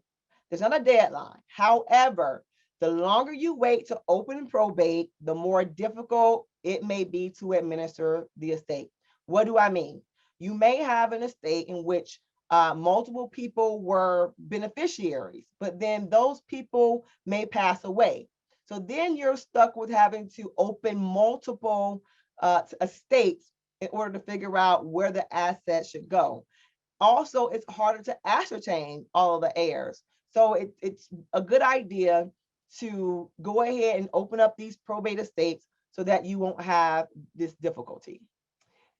there's not a deadline. However, the longer you wait to open probate, the more difficult it may be to administer the estate. What do I mean? You may have an estate in which multiple people were beneficiaries, but then those people may pass away. So then you're stuck with having to open multiple estates in order to figure out where the assets should go. Also, it's harder to ascertain all of the heirs. So it's a good idea to go ahead and open up these probate estates so that you won't have this difficulty.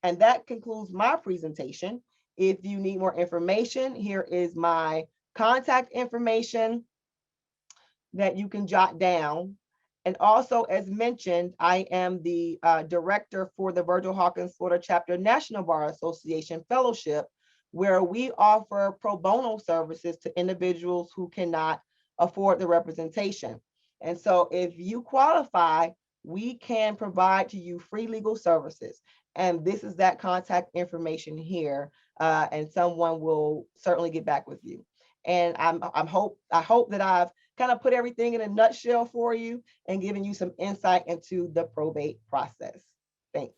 And that concludes my presentation. If you need more information, here is my contact information that you can jot down. And also, as mentioned, I am the director for the Virgil Hawkins Florida Chapter National Bar Association Fellowship, where we offer pro bono services to individuals who cannot afford the representation. And so if you qualify, we can provide to you free legal services. And this is that contact information here, and someone will certainly get back with you. And I hope that I've kind of put everything in a nutshell for you and given you some insight into the probate process. Thanks.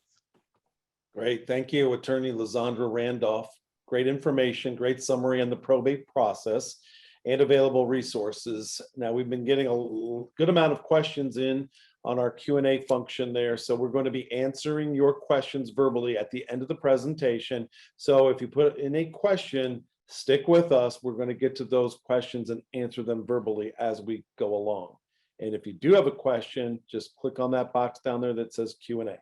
Great, thank you, Attorney Lizandra Randolph. Great information, great summary on the probate process and available resources. Now, we've been getting a good amount of questions in on our Q&A function there. So we're going to be answering your questions verbally at the end of the presentation. So if you put in a question, stick with us. We're going to get to those questions and answer them verbally as we go along. And if you do have a question, just click on that box down there that says Q&A.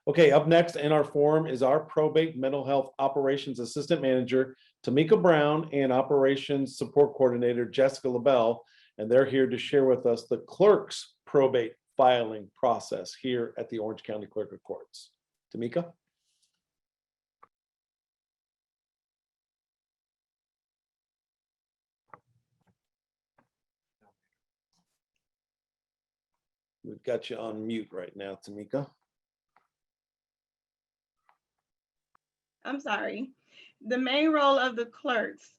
Okay, up next in our forum is our probate mental health operations assistant manager, Tamika Brown, and operations support coordinator, Jessica LaBelle, and they're here to share with us the clerk's probate filing process here at the Orange County Clerk of Courts. Tamika? We've got you on mute right now, Tamika. I'm sorry. The main role of the clerks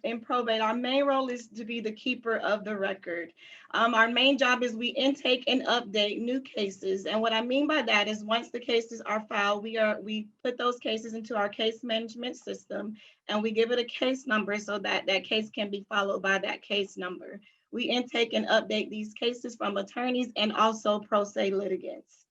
in probate, our main role is to be the keeper of the record. Our main job is we intake and update new cases. And what I mean by that is once the cases are filed, we put those cases into our case management system and we give it a case number so that that case can be followed by that case number. We intake and update these cases from attorneys and also pro se litigants.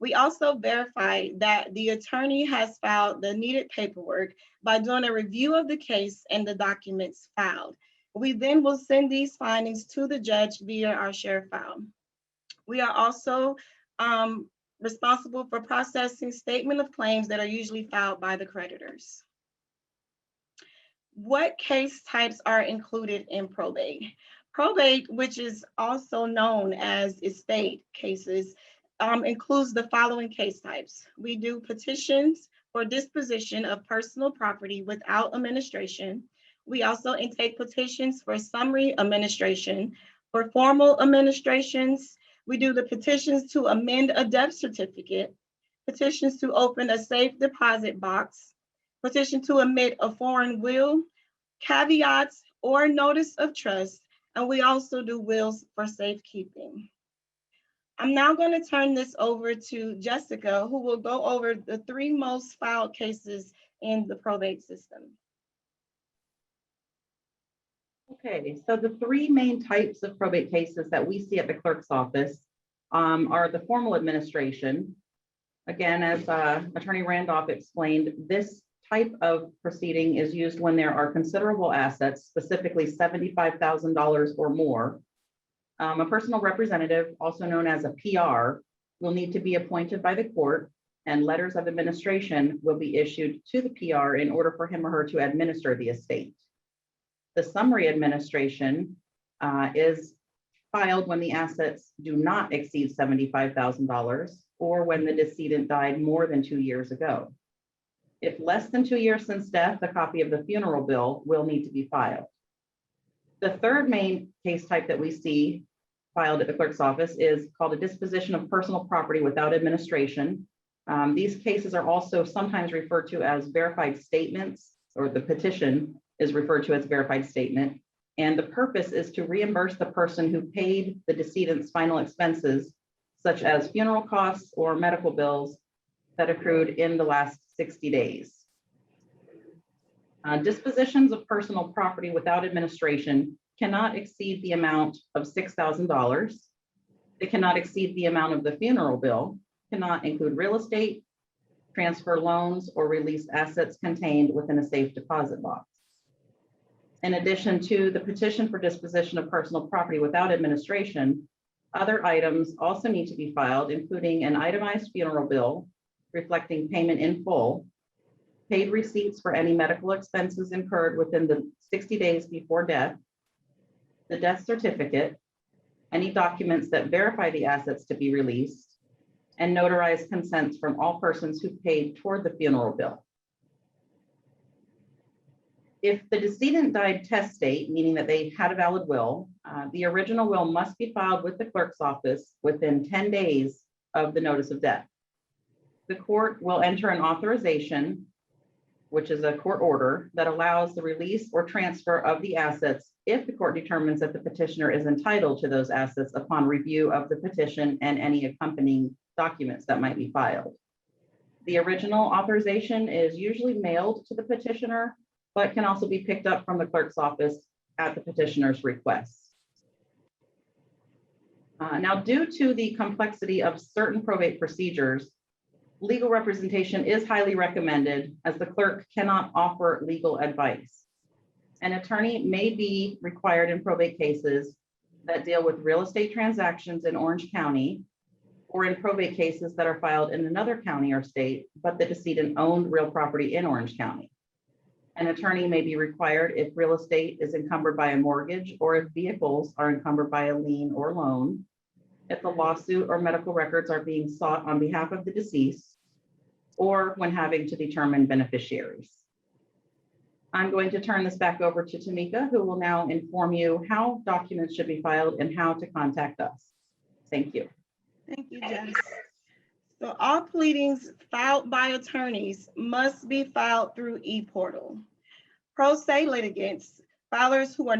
We also verify that the attorney has filed the needed paperwork by doing a review of the case and the documents filed. We then will send these findings to the judge via our share file. We are also responsible for processing statement of claims that are usually filed by the creditors. What case types are included in probate? Probate, which is also known as estate cases, includes the following case types. We do petitions for disposition of personal property without administration. We also intake petitions for summary administration. For formal administrations, we do the petitions to amend a death certificate, petitions to open a safe deposit box, petition to admit a foreign will, caveats or notice of trust, and we also do wills for safekeeping. I'm now going to turn this over to Jessica, who will go over the 3 most filed cases in the probate system. Okay, so the three main types of probate cases that we see at the clerk's office are the formal administration. Again, as Attorney Randolph explained, this type of proceeding is used when there are considerable assets, specifically $75,000 or more. A personal representative, also known as a PR, will need to be appointed by the court, and letters of administration will be issued to the PR in order for him or her to administer the estate. The summary administration is filed when the assets do not exceed $75,000 or when the decedent died more than 2 years ago. If less than 2 years since death, a copy of the funeral bill will need to be filed. The third main case type that we see filed at the clerk's office is called a disposition of personal property without administration. These cases are also sometimes referred to as verified statements, or the petition is referred to as verified statement. And the purpose is to reimburse the person who paid the decedent's final expenses, such as funeral costs or medical bills that accrued in the last 60 days. Dispositions of personal property without administration cannot exceed the amount of $6,000. It cannot exceed the amount of the funeral bill, cannot include real estate, transfer loans, or release assets contained within a safe deposit box. In addition to the petition for disposition of personal property without administration, other items also need to be filed, including an itemized funeral bill reflecting payment in full, paid receipts for any medical expenses incurred within the 60 days before death, the death certificate, any documents that verify the assets to be released, and notarized consents from all persons who paid toward the funeral bill. If the decedent died testate, meaning that they had a valid will, the original will must be filed with the clerk's office within 10 days of the notice of death. The court will enter an authorization, which is a court order that allows the release or transfer of the assets if the court determines that the petitioner is entitled to those assets upon review of the petition and any accompanying documents that might be filed. The original authorization is usually mailed to the petitioner, but can also be picked up from the clerk's office at the petitioner's request. Now, due to the complexity of certain probate procedures, legal representation is highly recommended, as the clerk cannot offer legal advice. An attorney may be required in probate cases that deal with real estate transactions in Orange County, or in probate cases that are filed in another county or state, but the decedent owned real property in Orange County. An attorney may be required if real estate is encumbered by a mortgage, or if vehicles are encumbered by a lien or loan, if the lawsuit or medical records are being sought on behalf of the deceased, or when having to determine beneficiaries. I'm going to turn this back over to Tamika, who will now inform you how documents should be filed and how to contact us. Thank you. Thank you, Jess. So all pleadings filed by attorneys must be filed through ePortal. Pro se litigants, filers who are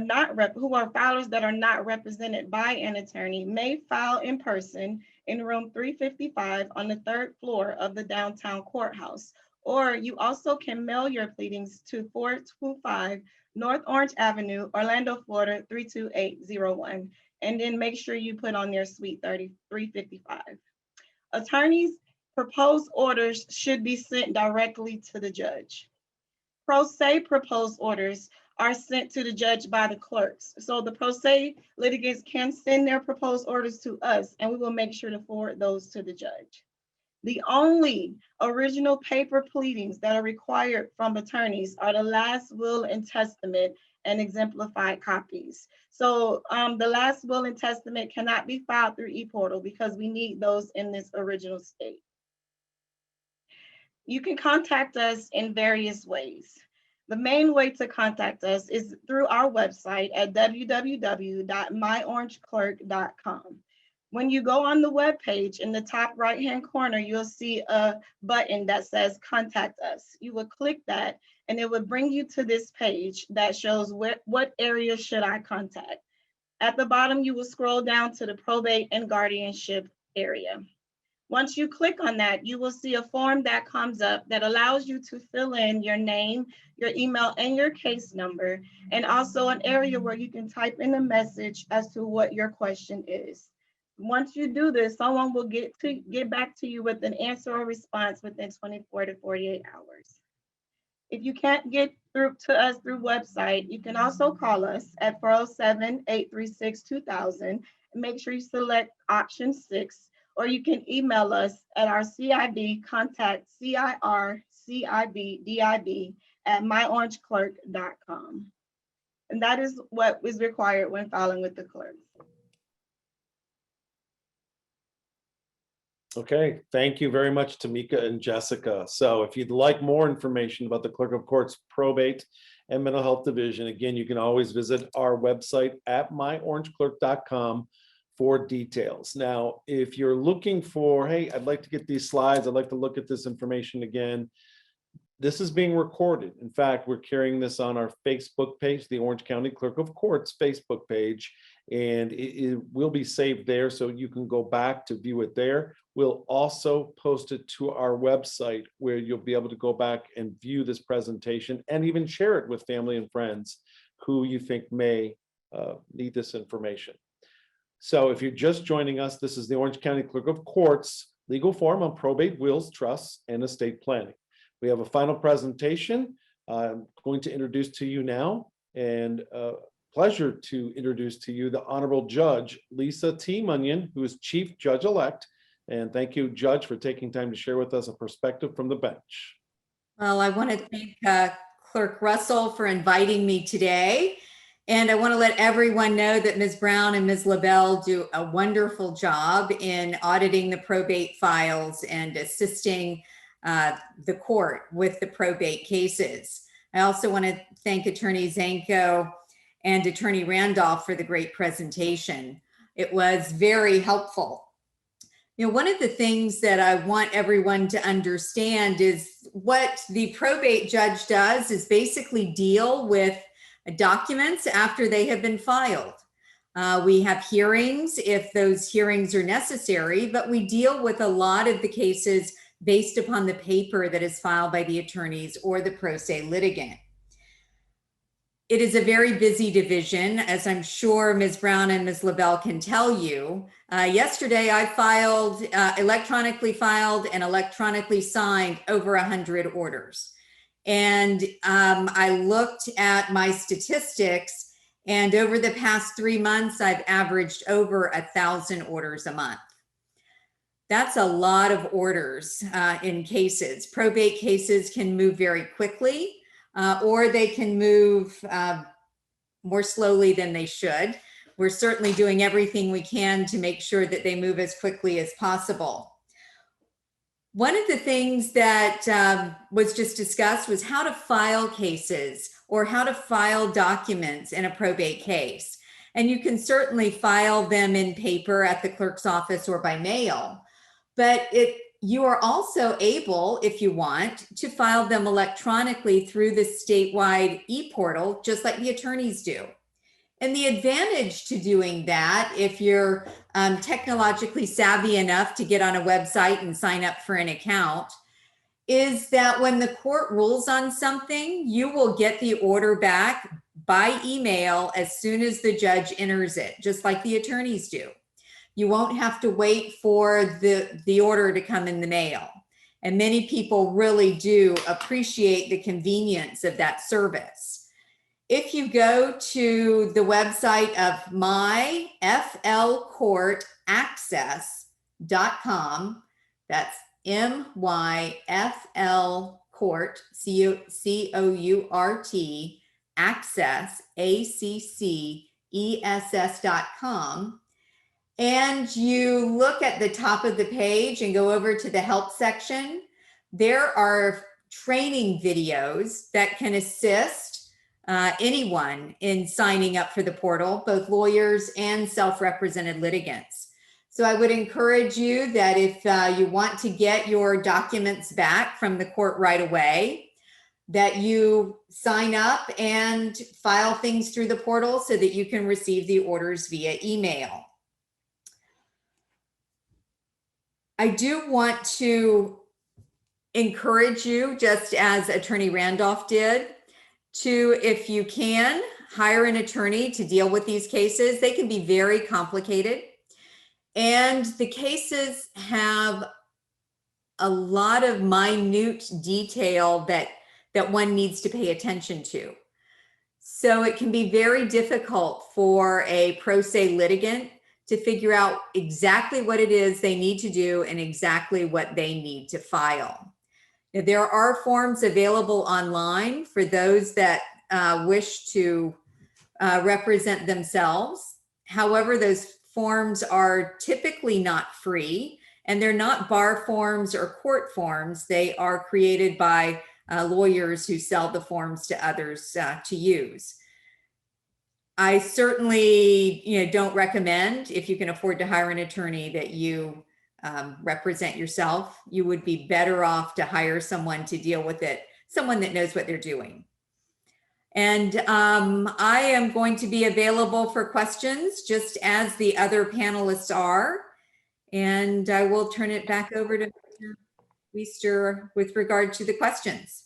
filers that are not represented by an attorney, may file in person in room 355 on the 3rd floor of the downtown courthouse. Or you also can mail your pleadings to 425 North Orange Avenue, Orlando, Florida 32801, and then make sure you put on their suite 355. Attorneys' proposed orders should be sent directly to the judge. Pro se proposed orders are sent to the judge by the clerks. So the pro se litigants can send their proposed orders to us, and we will make sure to forward those to the judge. The only original paper pleadings that are required from attorneys are the last will and testament and exemplified copies. So the last will and testament cannot be filed through ePortal because we need those in this original state. You can contact us in various ways. The main way to contact us is through our website at www.myorangeclerk.com. When you go on the web page, in the top right-hand corner, you'll see a button that says Contact Us. You will click that, and it would bring you to this page that shows what area should I contact. At the bottom, you will scroll down to the probate and guardianship area. Once you click on that, you will see a form that comes up that allows you to fill in your name, your email, and your case number, and also an area where you can type in a message as to what your question is. Once you do this, someone will get back to you with an answer or response within 24 to 48 hours. If you can't get through to us through website, you can also call us at 407-836-2000. Make sure you select option 6, or you can email us at our CIB contact CIRCIBDIB@myorangeclerk.com. And that is what is required when filing with the clerk. Okay, thank you very much, Tamika and Jessica. So if you'd like more information about the Clerk of Courts Probate and Mental Health Division, again, you can always visit our website at myorangeclerk.com for details. Now, if you're looking for, hey, I'd like to get these slides, I'd like to look at this information again, this is being recorded. In fact, we're carrying this on our Facebook page, the Orange County Clerk of Courts Facebook page, and it will be saved there so you can go back to view it there. We'll also post it to our website where you'll be able to go back and view this presentation and even share it with family and friends who you think may need this information. So if you're just joining us, this is the Orange County Clerk of Courts legal forum on probate, wills, trusts, and estate planning. We have a final presentation I'm going to introduce to you now, and pleasure to introduce to you the Honorable Judge Lisa T. Munyon, who is Chief Judge-elect. And thank you, Judge, for taking time to share with us a perspective from the bench. Well, I want to thank Clerk Russell for inviting me today. And I want to let everyone know that Ms. Brown and Ms. LaBelle do a wonderful job in auditing the probate files and assisting the court with the probate cases. I also want to thank Attorney Zanko and Attorney Randolph for the great presentation. It was very helpful. You know, one of the things that I want everyone to understand is what the probate judge does is basically deal with documents after they have been filed. We have hearings if those hearings are necessary, but we deal with a lot of the cases based upon the paper that is filed by the attorneys or the pro se litigant. It is a very busy division, as I'm sure Ms. Brown and Ms. LaBelle can tell you. Yesterday, I filed, electronically filed and electronically signed over 100 orders. And I looked at my statistics, and over the past 3 months, I've averaged over 1,000 orders a month. That's a lot of orders in cases. Probate cases can move very quickly, or they can move more slowly than they should. We're certainly doing everything we can to make sure that they move as quickly as possible. One of the things that was just discussed was how to file cases or how to file documents in a probate case. And you can certainly file them in paper at the clerk's office or by mail, but you are also able, if you want, to file them electronically through the statewide e-portal, just like the attorneys do. And the advantage to doing that, if you're technologically savvy enough to get on a website and sign up for an account, is that when the court rules on something, you will get the order back by email as soon as the judge enters it, just like the attorneys do. You won't have to wait for the order to come in the mail. And many people really do appreciate the convenience of that service. If you go to the website of myflcourtaccess.com, that's MYFL Court, COURT, access, ACCESS.com, and you look at the top of the page and go over to the help section, there are training videos that can assist anyone in signing up for the portal, both lawyers and self-represented litigants. So I would encourage you that if you want to get your documents back from the court right away, that you sign up and file things through the portal so that you can receive the orders via email. I do want to encourage you, just as Attorney Randolph did, to, if you can, hire an attorney to deal with these cases. They can be very complicated. And the cases have a lot of minute detail that one needs to pay attention to. So it can be very difficult for a pro se litigant to figure out exactly what it is they need to do and exactly what they need to file. Now, there are forms available online for those that wish to represent themselves. However, those forms are typically not free, and they're not bar forms or court forms. They are created by lawyers who sell the forms to others to use. I certainly, don't recommend, if you can afford to hire an attorney, that you represent yourself. You would be better off to hire someone to deal with it, someone that knows what they're doing. And I am going to be available for questions, just as the other panelists are. And I will turn it back over to Mr. Weister with regard to the questions.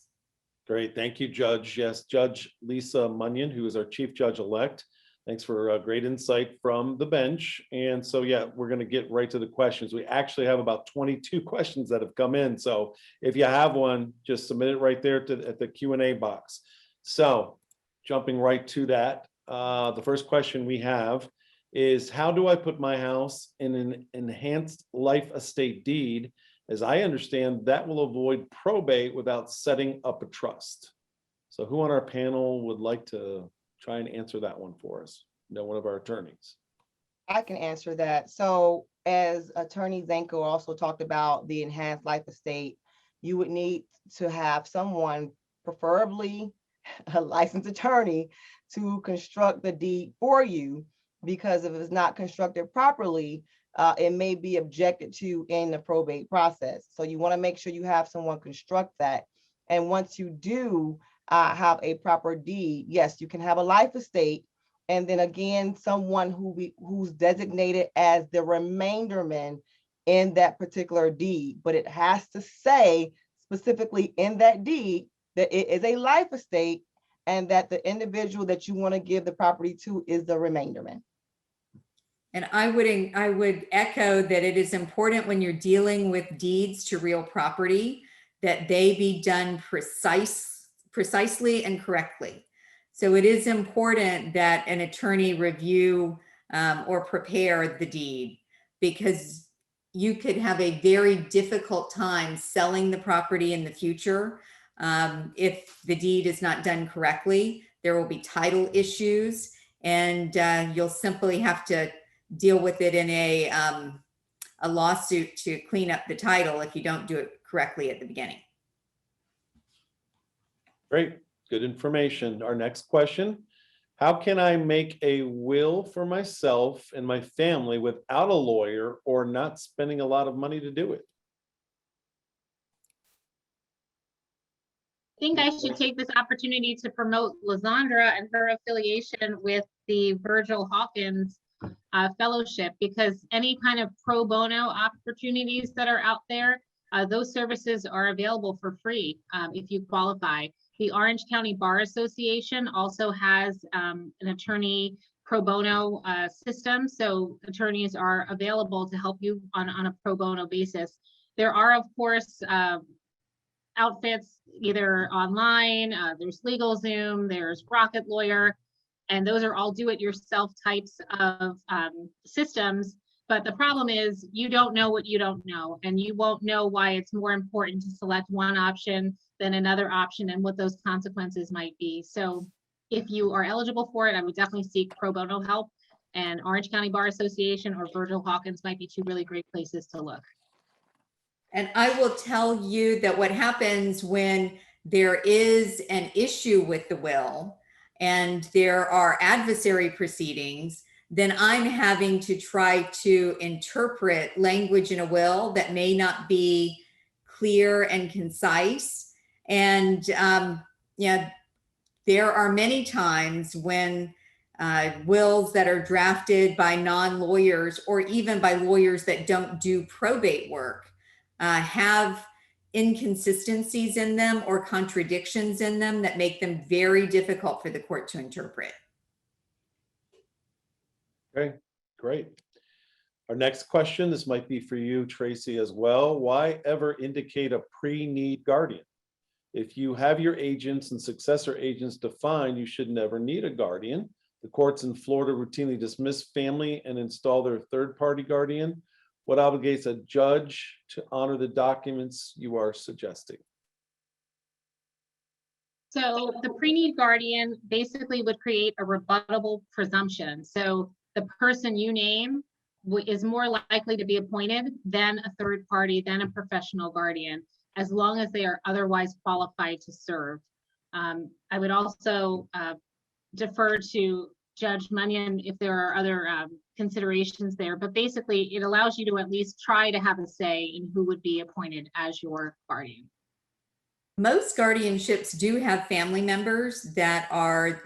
Great, thank you, Judge. Yes, Judge Lisa Munyon, who is our Chief Judge-elect. Thanks for great insight from the bench. And so, yeah, we're going to get right to the questions. We actually have about 22 questions that have come in. So if you have one, just submit it right there at the Q&A box. So jumping right to that, the first question we have is, how do I put my house in an enhanced life estate deed? As I understand, that will avoid probate without setting up a trust. So who on our panel would like to try and answer that one for us? One of our attorneys. I can answer that. So as Attorney Zanko also talked about the enhanced life estate, you would need to have someone, preferably a licensed attorney, to construct the deed for you, because if it's not constructed properly, it may be objected to in the probate process. So you want to make sure you have someone construct that. And once you do have a proper deed, yes, you can have a life estate, and then again, someone who's designated as the remainderman in that particular deed. But it has to say specifically in that deed that it is a life estate and that the individual that you want to give the property to is the remainderman. And I would echo that it is important when you're dealing with deeds to real property that they be done precisely and correctly. So it is important that an attorney review or prepare the deed, because you could have a very difficult time selling the property in the future if the deed is not done correctly. There will be title issues, and you'll simply have to deal with it in a lawsuit to clean up the title if you don't do it correctly at the beginning. Great, good information. Our next question: how can I make a will for myself and my family without a lawyer or not spending a lot of money to do it? I think I should take this opportunity to promote Lizandra and her affiliation with the Virgil Hawkins Fellowship, because any kind of pro bono opportunities that are out there, those services are available for free if you qualify. The Orange County Bar Association also has an attorney pro bono system, so attorneys are available to help you on a pro bono basis. There are, of course, outfits either online, there's LegalZoom, there's Rocket Lawyer, and those are all do-it-yourself types of systems. But the problem is you don't know what you don't know, and you won't know why it's more important to select one option than another option and what those consequences might be. So if you are eligible for it, I would definitely seek pro bono help, and Orange County Bar Association or Virgil Hawkins might be two really great places to look. And I will tell you that what happens when there is an issue with the will and there are adversary proceedings, then I'm having to try to interpret language in a will that may not be clear and concise. And yeah, there are many times when wills that are drafted by non-lawyers or even by lawyers that don't do probate work have inconsistencies in them or contradictions in them that make them very difficult for the court to interpret. Okay, great. Our next question, this might be for you, Tracy, as well. Why ever indicate a pre-need guardian? If you have your agents and successor agents defined, you should never need a guardian. The courts in Florida routinely dismiss family and install their third-party guardian. What obligates a judge to honor the documents you are suggesting? So the pre-need guardian basically would create a rebuttable presumption. So the person you name is more likely to be appointed than a third party, than a professional guardian, as long as they are otherwise qualified to serve. I would also defer to Judge Munyon if there are other considerations there, but basically it allows you to at least try to have a say in who would be appointed as your guardian. Most guardianships do have family members that are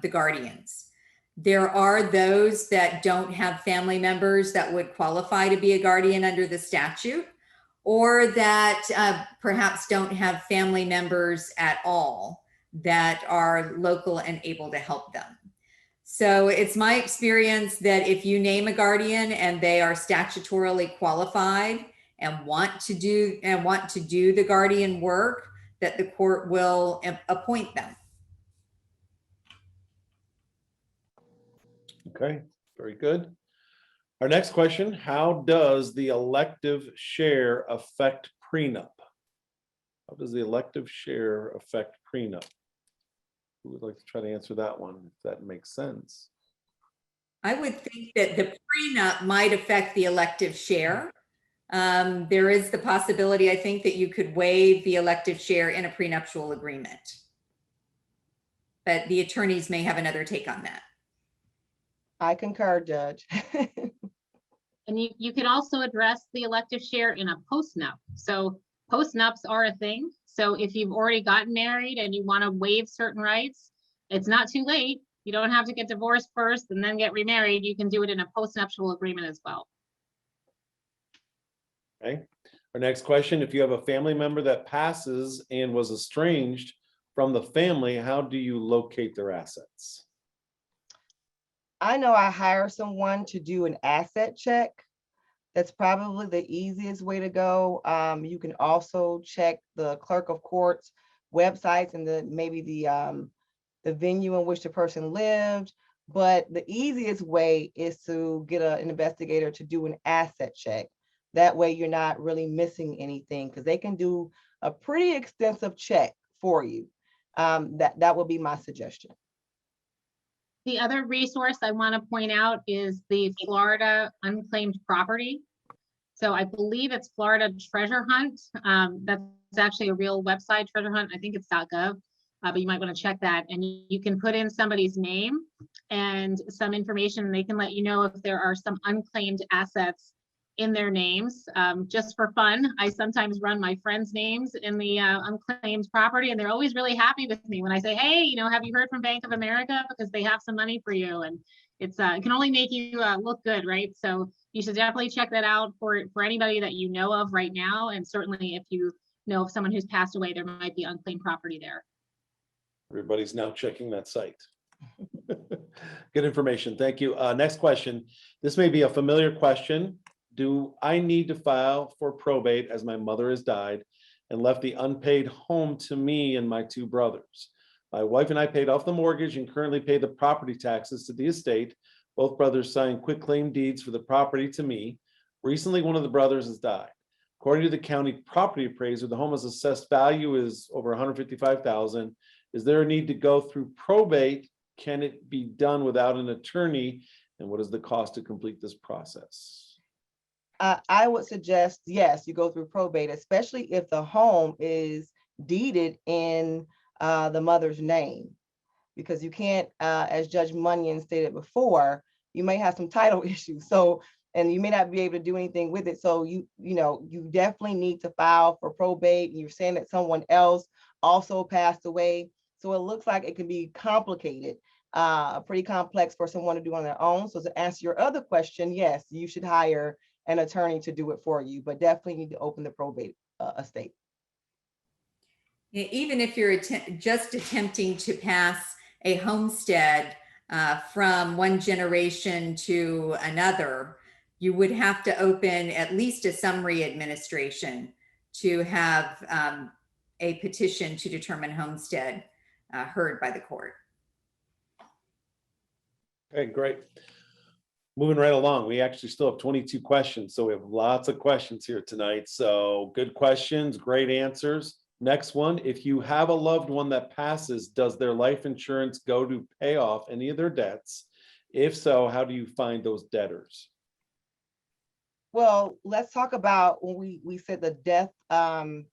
the guardians. There are those that don't have family members that would qualify to be a guardian under the statute, or that perhaps don't have family members at all that are local and able to help them. So it's my experience that if you name a guardian and they are statutorily qualified and want to do the guardian work, that the court will appoint them. Okay, very good. Our next question, how does the elective share affect prenup? How does the elective share affect prenup? Who would like to try to answer that one, if that makes sense? I would think that the prenup might affect the elective share. There is the possibility, I think, that you could waive the elective share in a prenuptial agreement. But the attorneys may have another take on that. I concur, Judge. And you could also address the elective share in a post-nup. So post-nups are a thing. So if you've already gotten married and you want to waive certain rights, it's not too late. You don't have to get divorced first and then get remarried. You can do it in a post-nuptial agreement as well. Okay. Our next question, if you have a family member that passes and was estranged from the family, how do you locate their assets? I know I hire someone to do an asset check. That's probably the easiest way to go. You can also check the clerk of court's websites and maybe the venue in which the person lived. But the easiest way is to get an investigator to do an asset check. That way you're not really missing anything, because they can do a pretty extensive check for you. That would be my suggestion. The other resource I want to point out is the Florida Unclaimed Property. So I believe it's Florida Treasure Hunt. That's actually a real website, Treasure Hunt. I think it's .gov, but you might want to check that. And you can put in somebody's name and some information, and they can let you know if there are some unclaimed assets in their names. Just for fun, I sometimes run my friends' names in the unclaimed property, and they're always really happy with me when I say, hey, have you heard from Bank of America? Because they have some money for you. And it's it can only make you look good, right? So you should definitely check that out for anybody that you know of right now. And certainly if you know of someone who's passed away, there might be unclaimed property there. Everybody's now checking that site. Good information. Thank you. Next question. This may be a familiar question. Do I need to file for probate as my mother has died and left the unpaid home to me and my two brothers? My wife and I paid off the mortgage and currently pay the property taxes to the estate. Both brothers signed quitclaim deeds for the property to me. Recently, one of the brothers has died. According to the county property appraiser, the home's assessed value is over $155,000. Is there a need to go through probate? Can it be done without an attorney? And what is the cost to complete this process? I would suggest, yes, you go through probate, especially if the home is deeded in the mother's name, because you can't, as Judge Munyon stated before, you may have some title issues. So, and you may not be able to do anything with it. So you definitely need to file for probate. You're saying that someone else also passed away. So it looks like it can be complicated. pretty complex for someone to do on their own. So to answer your other question, yes, you should hire an attorney to do it for you, but definitely need to open the probate estate. Even if you're just attempting to pass a homestead from one generation to another, you would have to open at least a summary administration to have a petition to determine homestead heard by the court. Okay, great. Moving right along, we actually still have 22 questions, so we have lots of questions here tonight. So good questions, great answers. Next one, if you have a loved one that passes, does their life insurance go to pay off any of their debts? If so, how do you find those debtors? Well, let's talk about when we said the death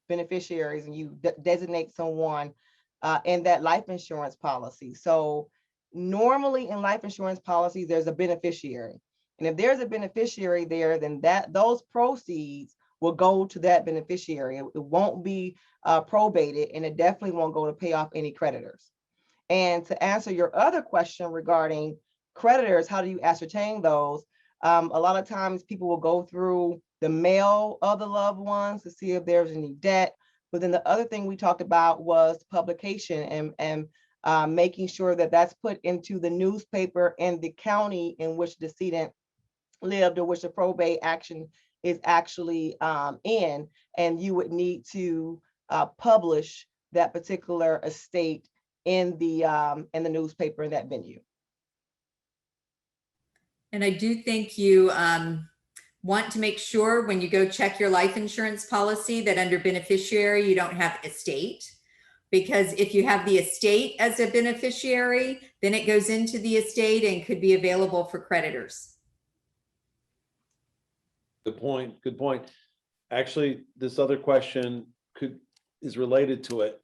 beneficiaries, and you designate someone in that life insurance policy. So normally in life insurance policies, there's a beneficiary. And if there's a beneficiary there, then those proceeds will go to that beneficiary. It won't be probated, and it definitely won't go to pay off any creditors. And to answer your other question regarding creditors, how do you ascertain those? A lot of times people will go through the mail of the loved ones to see if there's any debt. But then the other thing we talked about was publication and making sure that that's put into the newspaper in the county in which the decedent lived or which the probate action is actually in. And you would need to publish that particular estate in the newspaper in that venue. And I do think you want to make sure when you go check your life insurance policy that under beneficiary, you don't have estate. Because if you have the estate as a beneficiary, then it goes into the estate and could be available for creditors. Good point, good point. Actually, this other question is related to it.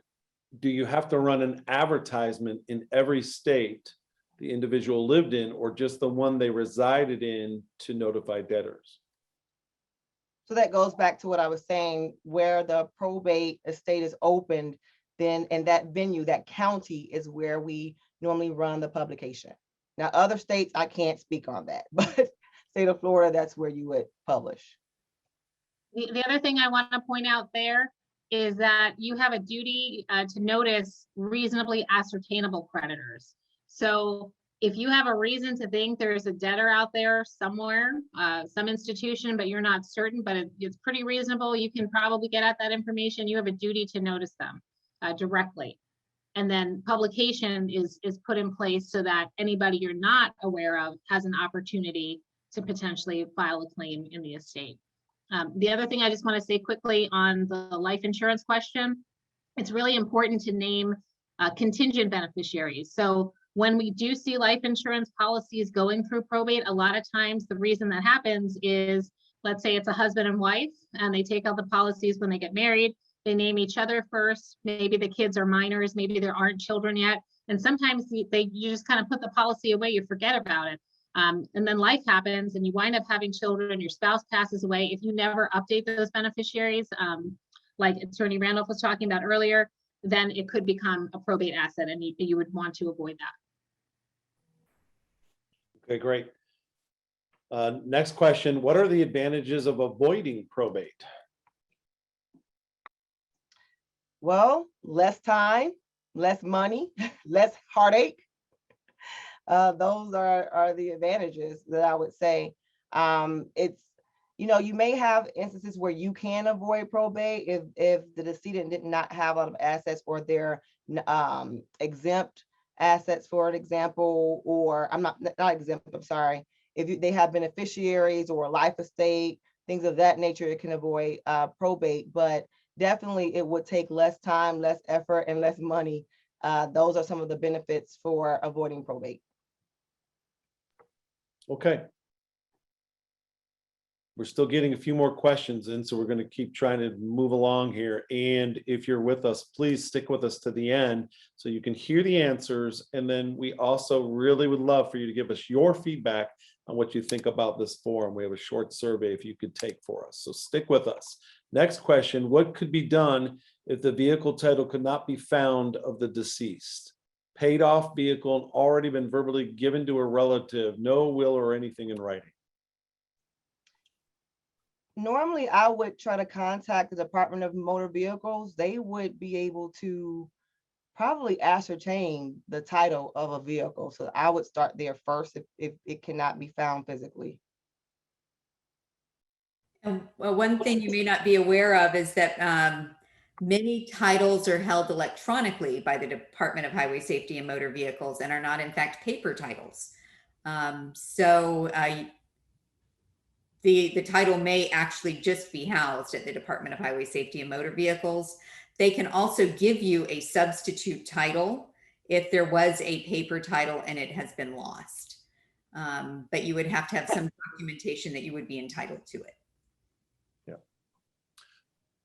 Do you have to run an advertisement in every state the individual lived in, or just the one they resided in, to notify debtors? So that goes back to what I was saying, where the probate estate is opened, then in that venue, that county is where we normally run the publication. Now, other states, I can't speak on that, but state of Florida, that's where you would publish. The other thing I want to point out there is that you have a duty to notice reasonably ascertainable creditors. So if you have a reason to think there's a debtor out there somewhere, some institution, but you're not certain, but it's pretty reasonable, you can probably get at that information. You have a duty to notice them directly. And then publication is put in place so that anybody you're not aware of has an opportunity to potentially file a claim in the estate. The other thing I just want to say quickly on the life insurance question, it's really important to name contingent beneficiaries. So when we do see life insurance policies going through probate, a lot of times the reason that happens is, let's say it's a husband and wife, and they take out the policies when they get married. They name each other first. Maybe the kids are minors. Maybe there aren't children yet. And sometimes you just kind of put the policy away. You forget about it. And then life happens and you wind up having children, your spouse passes away. If you never update those beneficiaries, like Attorney Randolph was talking about earlier, then it could become a probate asset, and you would want to avoid that. Okay, great. Next question, what are the advantages of avoiding probate? Well, less time, less money, less heartache. Those are the advantages that I would say. It's, you may have instances where you can avoid probate if the decedent did not have a lot of assets, or they're exempt assets, for an example, or not exempt, I'm sorry. If they have beneficiaries or a life estate, things of that nature, it can avoid probate, but definitely it would take less time, less effort, and less money. Those are some of the benefits for avoiding probate. Okay. We're still getting a few more questions in, so we're going to keep trying to move along here. And if you're with us, please stick with us to the end so you can hear the answers. And then we also really would love for you to give us your feedback on what you think about this forum. We have a short survey if you could take for us. So stick with us. Next question, what could be done if the vehicle title could not be found of the deceased? paid off vehicle and already been verbally given to a relative, no will or anything in writing? Normally, I would try to contact the Department of Motor Vehicles. They would be able to probably ascertain the title of a vehicle. So I would start there first if it cannot be found physically. Well, one thing you may not be aware of is that many titles are held electronically by the Department of Highway Safety and Motor Vehicles and are not in fact paper titles. The title may actually just be housed at the Department of Highway Safety and Motor Vehicles. They can also give you a substitute title if there was a paper title and it has been lost. But you would have to have some documentation that you would be entitled to it.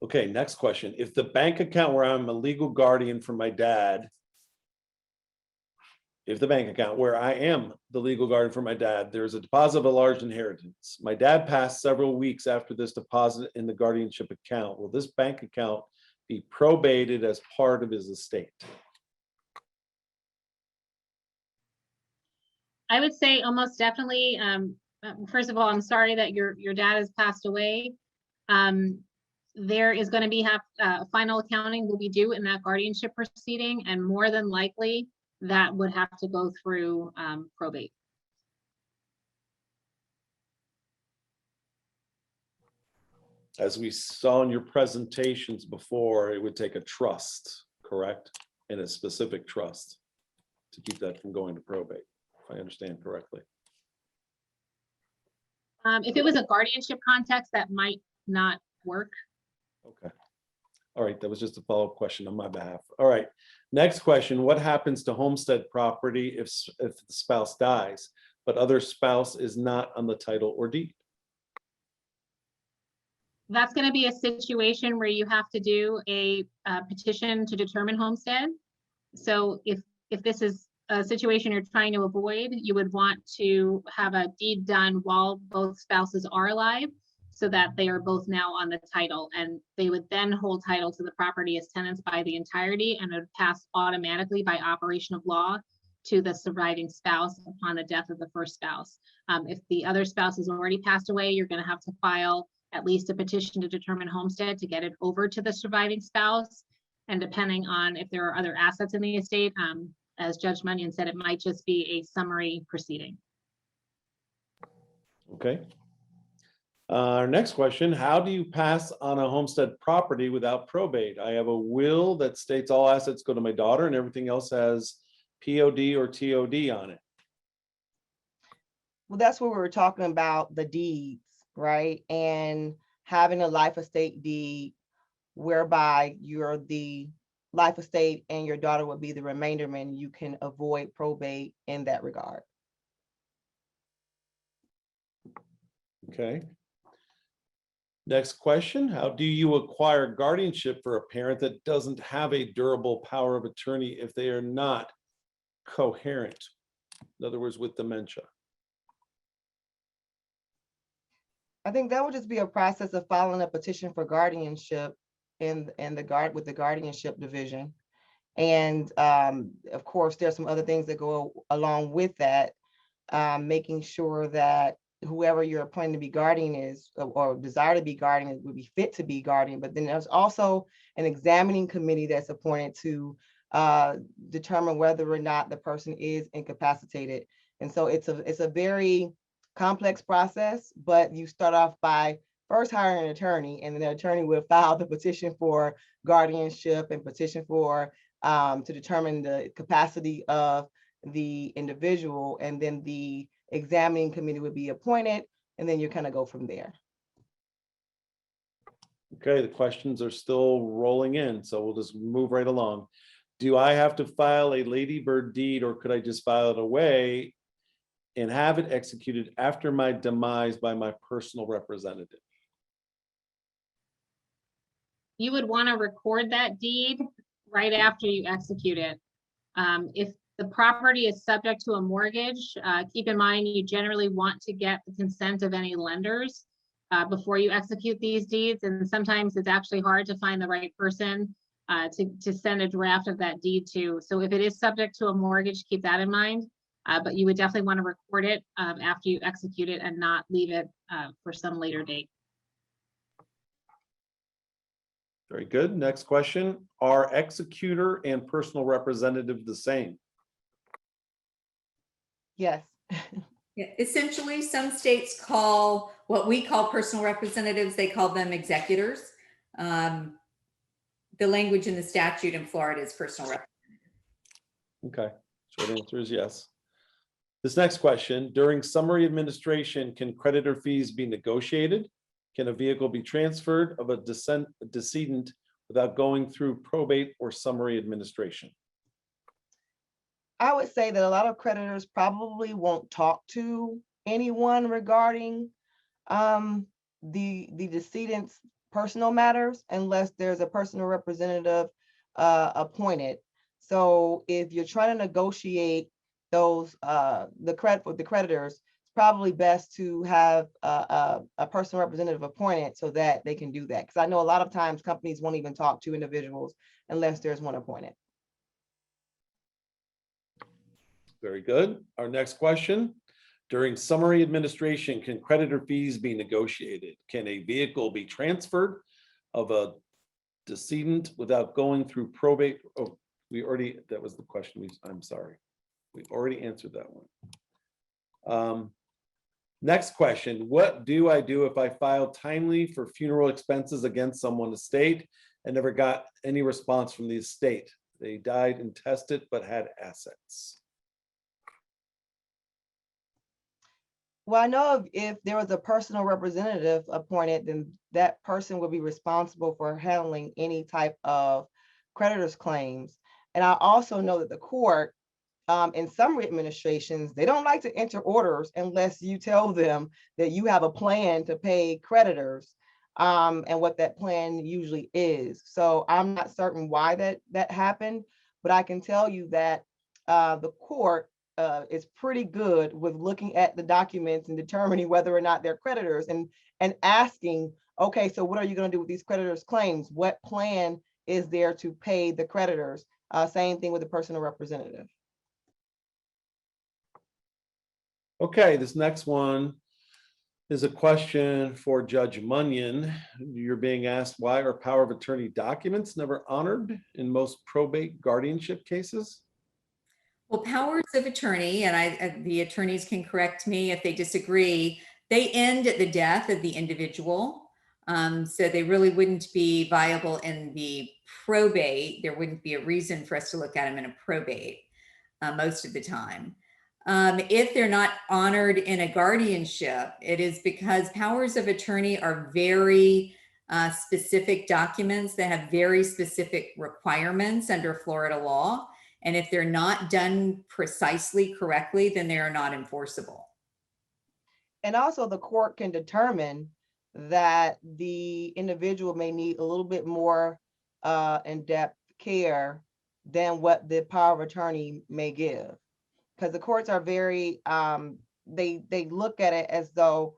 Okay, next question. If the bank account where I'm a legal guardian for my dad, if the bank account where I am the legal guardian for my dad, there's a deposit of a large inheritance. My dad passed several weeks after this deposit in the guardianship account. Will this bank account be probated as part of his estate? I would say almost definitely. First of all, I'm sorry that your dad has passed away. There is going to be final accounting will be due in that guardianship proceeding, and more than likely that would have to go through probate. As we saw in your presentations before, it would take a trust, correct? And a specific trust to keep that from going to probate, if I understand correctly. If it was a guardianship context, that might not work. Okay. All right, that was just a follow-up question on my behalf. All right, next question. What happens to homestead property if the spouse dies, but other spouse is not on the title or deed? That's going to be a situation where you have to do a petition to determine homestead. So if this is a situation you're trying to avoid, you would want to have a deed done while both spouses are alive, so that they are both now on the title, and they would then hold title to the property as tenants by the entirety, and it would pass automatically by operation of law to the surviving spouse upon the death of the first spouse. If the other spouse has already passed away, you're going to have to file at least a petition to determine homestead to get it over to the surviving spouse. And depending on if there are other assets in the estate, as Judge Munyon said, it might just be a summary proceeding. Okay. Our next question, how do you pass on a homestead property without probate? I have a will that states all assets go to my daughter and everything else has POD or TOD on it. Well, that's what we were talking about, the deeds, right? And having a life estate deed whereby you're the life estate and your daughter would be the remainderman, you can avoid probate in that regard. Okay. Next question, how do you acquire guardianship for a parent that doesn't have a durable power of attorney if they are not coherent? In other words, with dementia. I think that would just be a process of filing a petition for guardianship with the guardianship division. And of course, there's some other things that go along with that, making sure that whoever you're appointed to be guardian is, or desire to be guardian, would be fit to be guardian. But then there's also an examining committee that's appointed to determine whether or not the person is incapacitated. And so it's a very complex process, but you start off by first hiring an attorney, and then the attorney will file the petition for guardianship and petition for to determine the capacity of the individual, and then the examining committee would be appointed, and then you kind of go from there. Okay, the questions are still rolling in, so we'll just move right along. Do I have to file a ladybird deed, or could I just file it away and have it executed after my demise by my personal representative? You would want to record that deed right after you execute it. If the property is subject to a mortgage, keep in mind you generally want to get the consent of any lenders before you execute these deeds, and sometimes it's actually hard to find the right person to send a draft of that deed to. So if it is subject to a mortgage, keep that in mind. But you would definitely want to record it after you execute it and not leave it for some later date. Very good. Next question. Are executor and personal representative the same? Yes. Yeah, essentially, some states call what we call personal representatives, they call them executors. The language in the statute in Florida is personal representative. Okay, short answer is yes. This next question, during summary administration, can creditor fees be negotiated? Can a vehicle be transferred of a decedent without going through probate or summary administration? I would say that a lot of creditors probably won't talk to anyone regarding the decedent's personal matters unless there's a personal representative appointed. So if you're trying to negotiate those the creditors, it's probably best to have a personal representative appointed so that they can do that. Because I know a lot of times companies won't even talk to individuals unless there's one appointed. Very good. Our next question. During summary administration, can creditor fees be negotiated? Can a vehicle be transferred of a decedent without going through probate? Oh, that was the question. I'm sorry. We already answered that one. Next question. What do I do if I filed timely for funeral expenses against someone's estate and never got any response from the estate? They died intestate but had assets. Well, I know if there was a personal representative appointed, then that person would be responsible for handling any type of creditor's claims. And I also know that the court, in summary administrations, they don't like to enter orders unless you tell them that you have a plan to pay creditors and what that plan usually is. So I'm not certain why that happened, but I can tell you that the court is pretty good with looking at the documents and determining whether or not they're creditors and asking, okay, so what are you going to do with these creditors' claims? What plan is there to pay the creditors? Same thing with the personal representative. Okay, this next one is a question for Judge Munyon. You're being asked, why are power of attorney documents never honored in most probate guardianship cases? Well, powers of attorney, and the attorneys can correct me if they disagree, they end at the death of the individual. So they really wouldn't be viable in the probate. There wouldn't be a reason for us to look at them in a probate most of the time. If they're not honored in a guardianship, it is because powers of attorney are very specific documents that have very specific requirements under Florida law. And if they're not done precisely correctly, then they are not enforceable. And also the court can determine that the individual may need a little bit more in-depth care than what the power of attorney may give. Because the courts are very, they look at it as though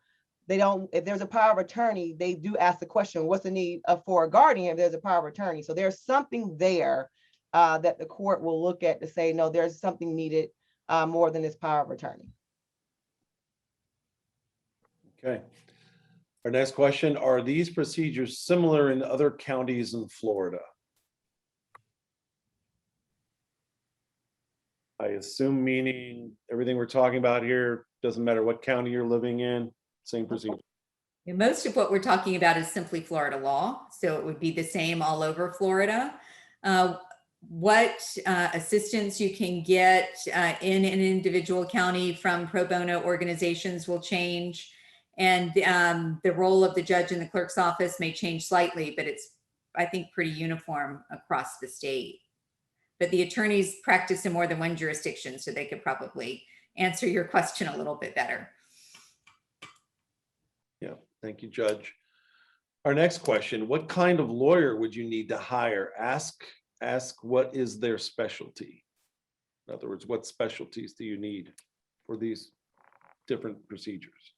they don't, if there's a power of attorney, they do ask the question, what's the need for a guardian if there's a power of attorney? So there's something there that the court will look at to say, no, there's something needed more than this power of attorney. Okay. Our next question, are these procedures similar in other counties in Florida? I assume meaning everything we're talking about here, doesn't matter what county you're living in, same procedure. And most of what we're talking about is simply Florida law. So it would be the same all over Florida. What assistance you can get in an individual county from pro bono organizations will change. And the role of the judge in the clerk's office may change slightly, but it's, I think, pretty uniform across the state. But the attorneys practice in more than one jurisdiction, so they could probably answer your question a little bit better. Yeah, thank you, Judge. Our next question, what kind of lawyer would you need to hire? Ask what is their specialty? In other words, what specialties do you need for these different procedures?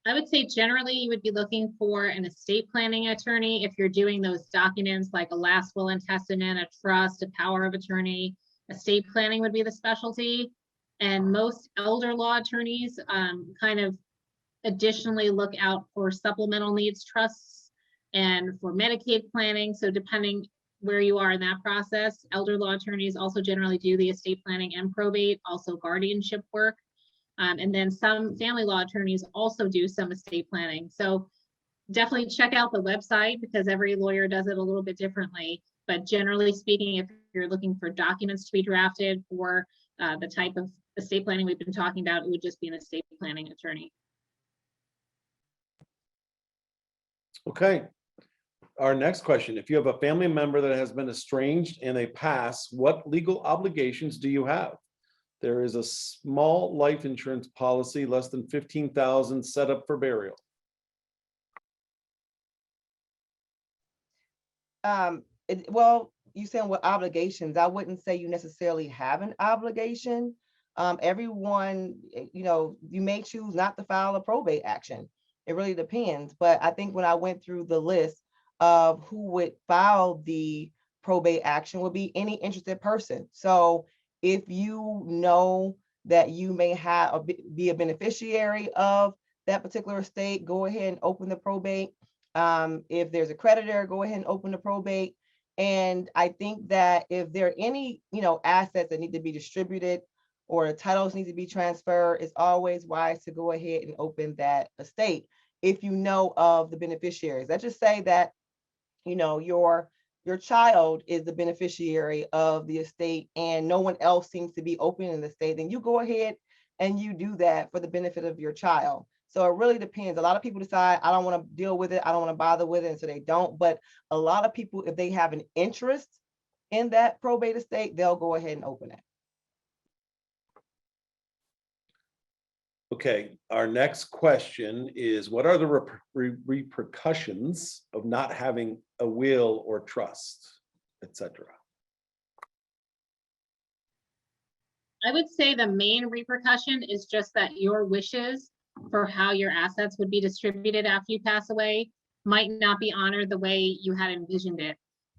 I would say generally you would be looking for an estate planning attorney if you're doing those documents like a last will and testament, a trust, a power of attorney. Estate planning would be the specialty. And most elder law attorneys kind of additionally look out for supplemental needs trusts and for Medicaid planning. So depending where you are in that process, elder law attorneys also generally do the estate planning and probate, also guardianship work. And then some family law attorneys also do some estate planning. So definitely check out the website because every lawyer does it a little bit differently. But generally speaking, if you're looking for documents to be drafted for the type of estate planning we've been talking about, it would just be an estate planning attorney. Okay. Our next question, if you have a family member that has been estranged and they pass, what legal obligations do you have? There is a small life insurance policy, less than 15,000, set up for burial. Well, you saying what obligations? I wouldn't say you necessarily have an obligation. Everyone, you may choose not to file a probate action. It really depends. But I think when I went through the list of who would file the probate action would be any interested person. So if you know that you may have be a beneficiary of that particular estate, go ahead and open the probate. If there's a creditor, go ahead and open the probate. And I think that if there are any, assets that need to be distributed or the titles need to be transferred, it's always wise to go ahead and open that estate if you know of the beneficiaries. Let's just say that, your child is the beneficiary of the estate and no one else seems to be opening the estate, then you go ahead and you do that for the benefit of your child. So it really depends. A lot of people decide, I don't want to deal with it, I don't want to bother with it, and so they don't. But a lot of people, if they have an interest in that probate estate, they'll go ahead and open it. Okay, our next question is, what are the repercussions of not having a will or trust, etc.? I would say the main repercussion is just that your wishes for how your assets would be distributed after you pass away might not be honored the way you had envisioned it.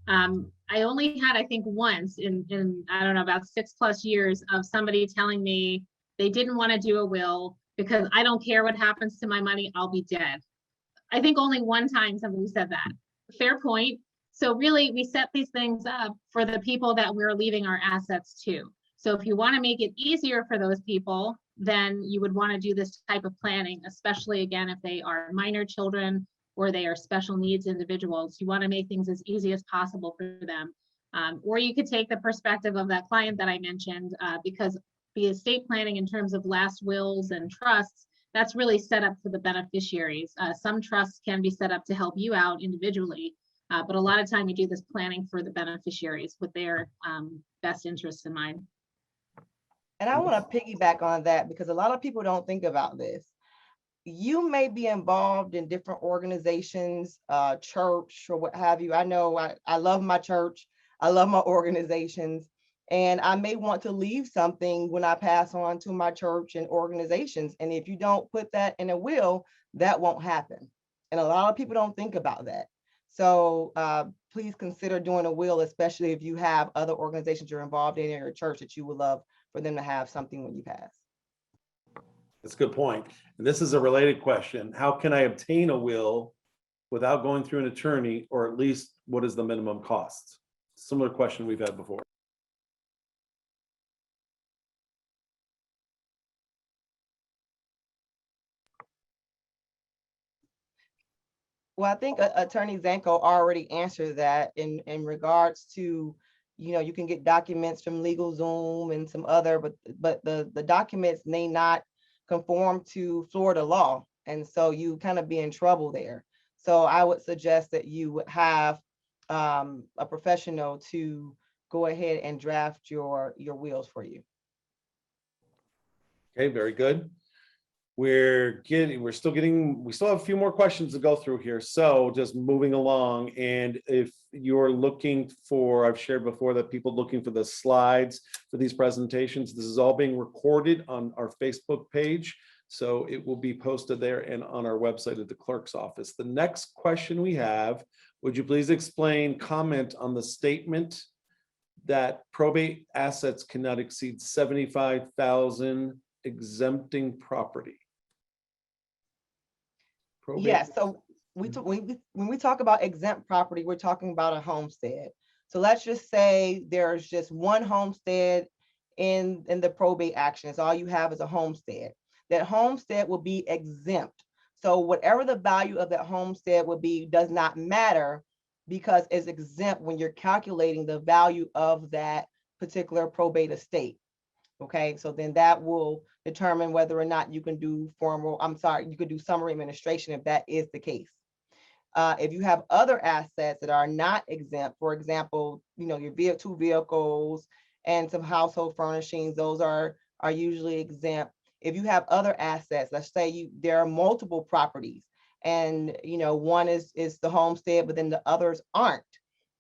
I only had, I think, once in I don't know, about 6+ years of somebody telling me they didn't want to do a will because I don't care what happens to my money, I'll be dead. I think only one time somebody said that. Fair point. So really, we set these things up for the people that we're leaving our assets to. So if you want to make it easier for those people, then you would want to do this type of planning, especially again, if they are minor children or they are special needs individuals. You want to make things as easy as possible for them. Or you could take the perspective of that client that I mentioned, because the estate planning in terms of last wills and trusts, that's really set up for the beneficiaries. Some trusts can be set up to help you out individually, but a lot of time you do this planning for the beneficiaries with their best interests in mind. And I want to piggyback on that because a lot of people don't think about this. You may be involved in different organizations, church or what have you. I know I love my church. I love my organizations. And I may want to leave something when I pass on to my church and organizations. And if you don't put that in a will, that won't happen. And a lot of people don't think about that. So please consider doing a will, especially if you have other organizations you're involved in your church that you would love for them to have something when you pass. That's a good point. And this is a related question. How can I obtain a will without going through an attorney, or at least what is the minimum cost? Similar question we've had before. Well, I think Attorney Zanko already answered that in regards to, you can get documents from LegalZoom and some other, but the documents may not conform to Florida law. And so you kind of be in trouble there. So I would suggest that you would have a professional to go ahead and draft your wills for you. Okay, very good. We still have a few more questions to go through here. So just moving along. And if you're looking for, I've shared before that people looking for the slides for these presentations, this is all being recorded on our Facebook page. So it will be posted there and on our website at the clerk's office. The next question we have, would you please explain, comment on the statement that probate assets cannot exceed 75,000 exempting property? Probate- Yeah, so when we talk about exempt property, we're talking about a homestead. So let's just say there's just one homestead in the probate action. So all you have is a homestead. That homestead will be exempt. So whatever the value of that homestead will be does not matter, because it's exempt when you're calculating the value of that particular probate estate. Okay, so then that will determine whether or not you can do you could do summary administration if that is the case. If you have other assets that are not exempt, for example, your two vehicles and some household furnishings, those are usually exempt. If you have other assets, let's say there are multiple properties, and one is the homestead, but then the others aren't,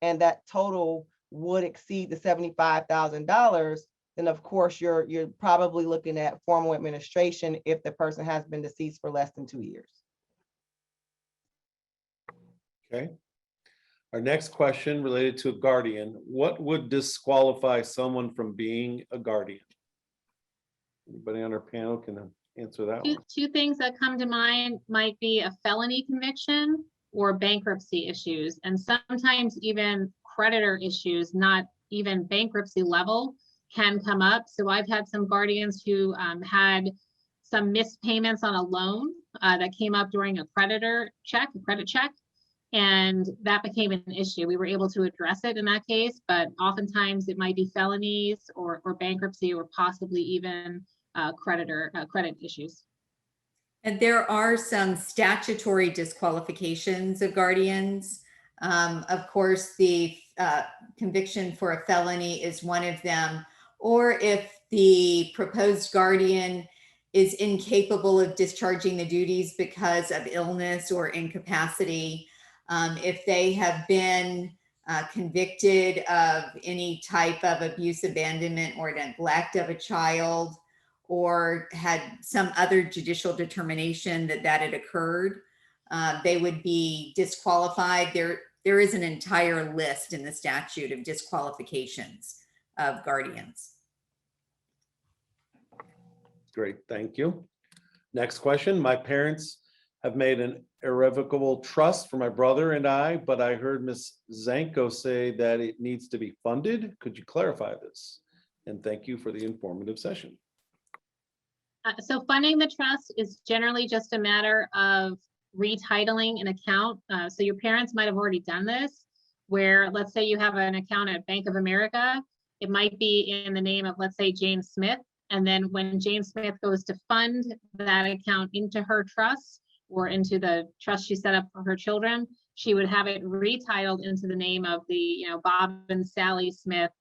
and that total would exceed the $75,000, then of course you're probably looking at formal administration if the person has been deceased for less than 2 years. Okay. Our next question related to a guardian. What would disqualify someone from being a guardian? Anybody on our panel can answer that one. Two things that come to mind might be a felony conviction or bankruptcy issues, and sometimes even creditor issues, not even bankruptcy level, can come up. So I've had some guardians who had some missed payments on a loan that came up during a credit check, and that became an issue. We were able to address it in that case, but oftentimes it might be felonies or bankruptcy, or possibly even credit issues. And there are some statutory disqualifications of guardians. Of course, the conviction for a felony is one of them, or if the proposed guardian is incapable of discharging the duties because of illness or incapacity, if they have been convicted of any type of abuse, abandonment, or neglect of a child, or had some other judicial determination that had occurred, they would be disqualified. There is an entire list in the statute of disqualifications of guardians. Great, thank you. Next question. My parents have made an irrevocable trust for my brother and I, but I heard Ms. Zanko say that it needs to be funded. Could you clarify this? And thank you for the informative session. So funding the trust is generally just a matter of retitling an account. So your parents might have already done this, where let's say you have an account at Bank of America, it might be in the name of, let's say, Jane Smith. And then when Jane Smith goes to fund that account into her trust or into the trust she set up for her children, she would have it retitled into the name of the, Bob and Sally Smith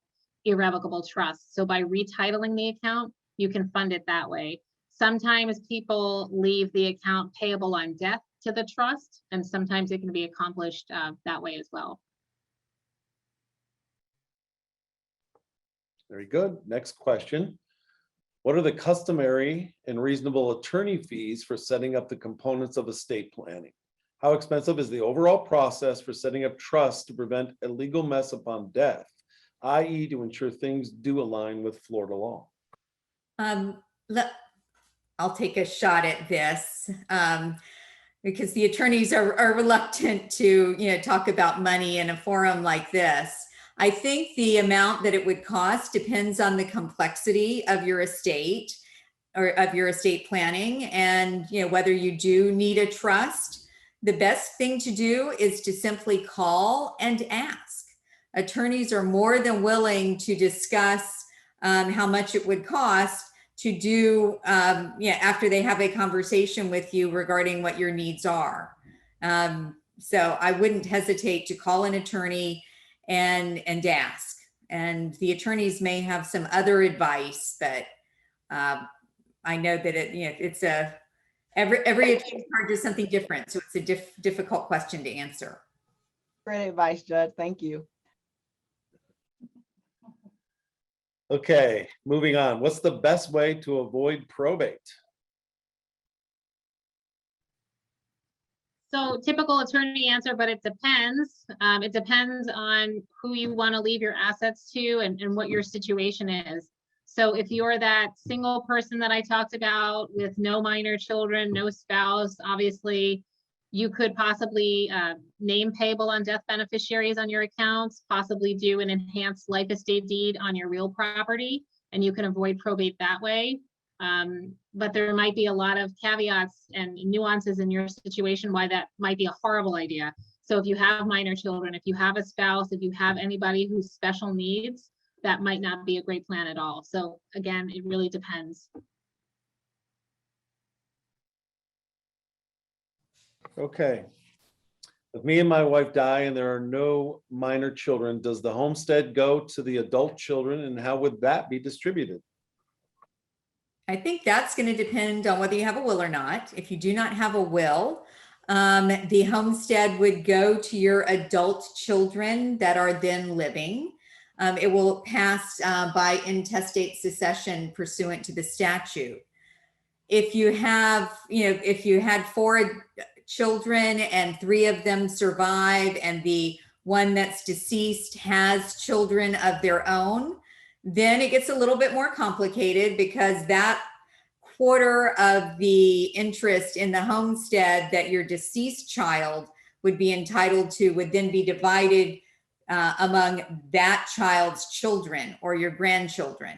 Irrevocable Trust. So by retitling the account, you can fund it that way. Sometimes people leave the account payable on death to the trust, and sometimes it can be accomplished that way as well. Very good. Next question. What are the customary and reasonable attorney fees for setting up the components of estate planning? How expensive is the overall process for setting up trusts to prevent a legal mess upon death, i.e. to ensure things do align with Florida law? I'll take a shot at this because the attorneys are reluctant to talk about money in a forum like this. I think the amount that it would cost depends on the complexity of your estate or of your estate planning, and whether you do need a trust. The best thing to do is to simply call and ask. Attorneys are more than willing to discuss how much it would cost to do after they have a conversation with you regarding what your needs are. So I wouldn't hesitate to call an attorney and ask. And the attorneys may have some other advice, but I know that it's every attorney does something different, so it's a difficult question to answer. Great advice, Judge. Thank you. Okay, moving on. What's the best way to avoid probate? So typical attorney answer, but it depends. It depends on who you want to leave your assets to and what your situation is. So if you're that single person that I talked about with no minor children, no spouse, obviously you could possibly name payable on death beneficiaries on your accounts, possibly do an enhanced life estate deed on your real property, and you can avoid probate that way. But there might be a lot of caveats and nuances in your situation why that might be a horrible idea. So if you have minor children, if you have a spouse, if you have anybody who's special needs, that might not be a great plan at all. So again, it really depends. Okay. If me and my wife die and there are no minor children, does the homestead go to the adult children, and how would that be distributed? I think that's going to depend on whether you have a will or not. If you do not have a will, the homestead would go to your adult children that are then living. It will pass by intestate succession pursuant to the statute. If you have, if you had 4 children and 3 of them survive and the one that's deceased has children of their own, then it gets a little bit more complicated, because that quarter of the interest in the homestead that your deceased child would be entitled to would then be divided among that child's children or your grandchildren.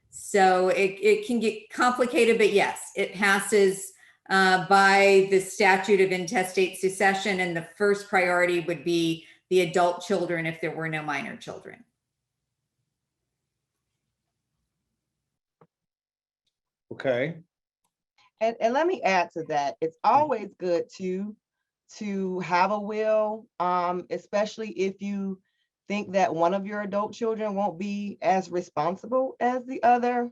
So it can get complicated, but yes, it passes by the statute of intestate succession, and the first priority would be the adult children if there were no minor children. Okay. And let me add to that. It's always good to have a will, especially if you think that one of your adult children won't be as responsible as the other.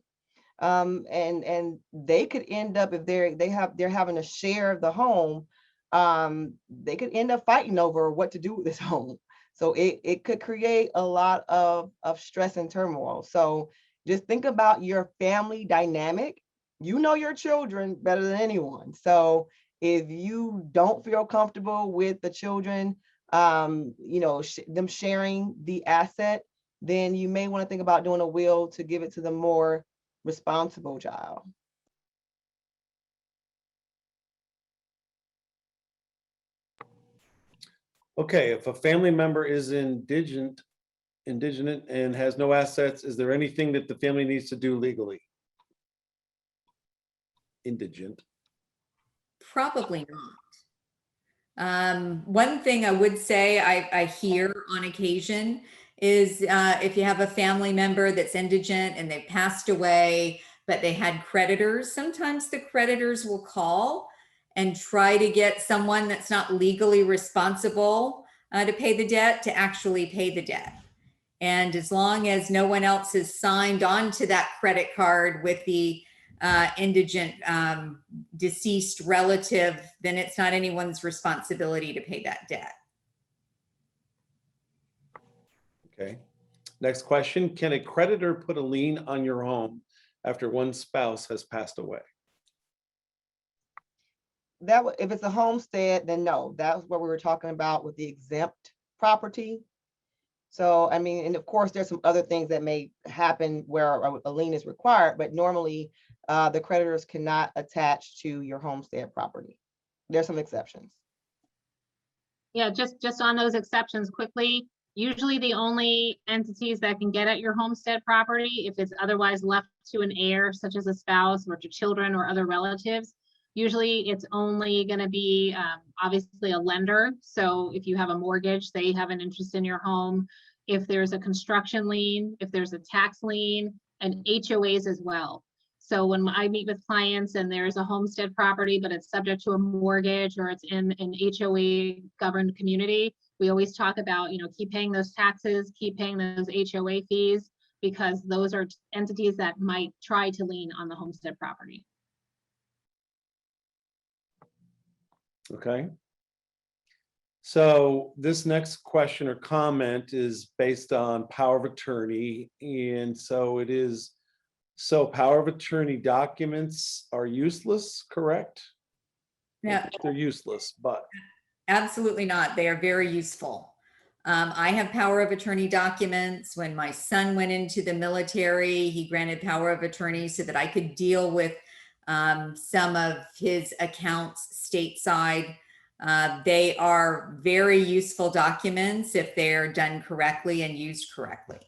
And they could end up, if they're having a share of the home, they could end up fighting over what to do with this home. So it could create a lot of stress and turmoil. So just think about your family dynamic. You know your children better than anyone. So if you don't feel comfortable with the children, them sharing the asset, then you may want to think about doing a will to give it to the more responsible child. Okay, if a family member is indigent and has no assets, is there anything that the family needs to do legally? Indigent. Probably not. One thing I would say I hear on occasion is if you have a family member that's indigent and they passed away, but they had creditors, sometimes the creditors will call and try to get someone that's not legally responsible to pay the debt to actually pay the debt. And as long as no one else has signed on to that credit card with the indigent deceased relative, then it's not anyone's responsibility to pay that debt. Okay. Next question. Can a creditor put a lien on your home after one spouse has passed away? If it's a homestead, then no. That's what we were talking about with the exempt property. So, I mean, and of course, there's some other things that may happen where a lien is required, but normally the creditors cannot attach to your homestead property. There's some exceptions. Yeah, just on those exceptions quickly, usually the only entities that can get at your homestead property, if it's otherwise left to an heir, such as a spouse or to children or other relatives, usually it's only going to be obviously a lender. So if you have a mortgage, they have an interest in your home. If there's a construction lien, if there's a tax lien, and HOAs as well. So when I meet with clients and there's a homestead property, but it's subject to a mortgage or it's in an HOA governed community, we always talk about, keep paying those taxes, keep paying those HOA fees, because those are entities that might try to lien on the homestead property. Okay. So this next question or comment is based on power of attorney. And so it is, so power of attorney documents are useless, correct? Yeah. They're useless, but. Absolutely not. They are very useful. I have power of attorney documents. When my son went into the military, he granted power of attorney so that I could deal with some of his accounts stateside. They are very useful documents if they're done correctly and used correctly.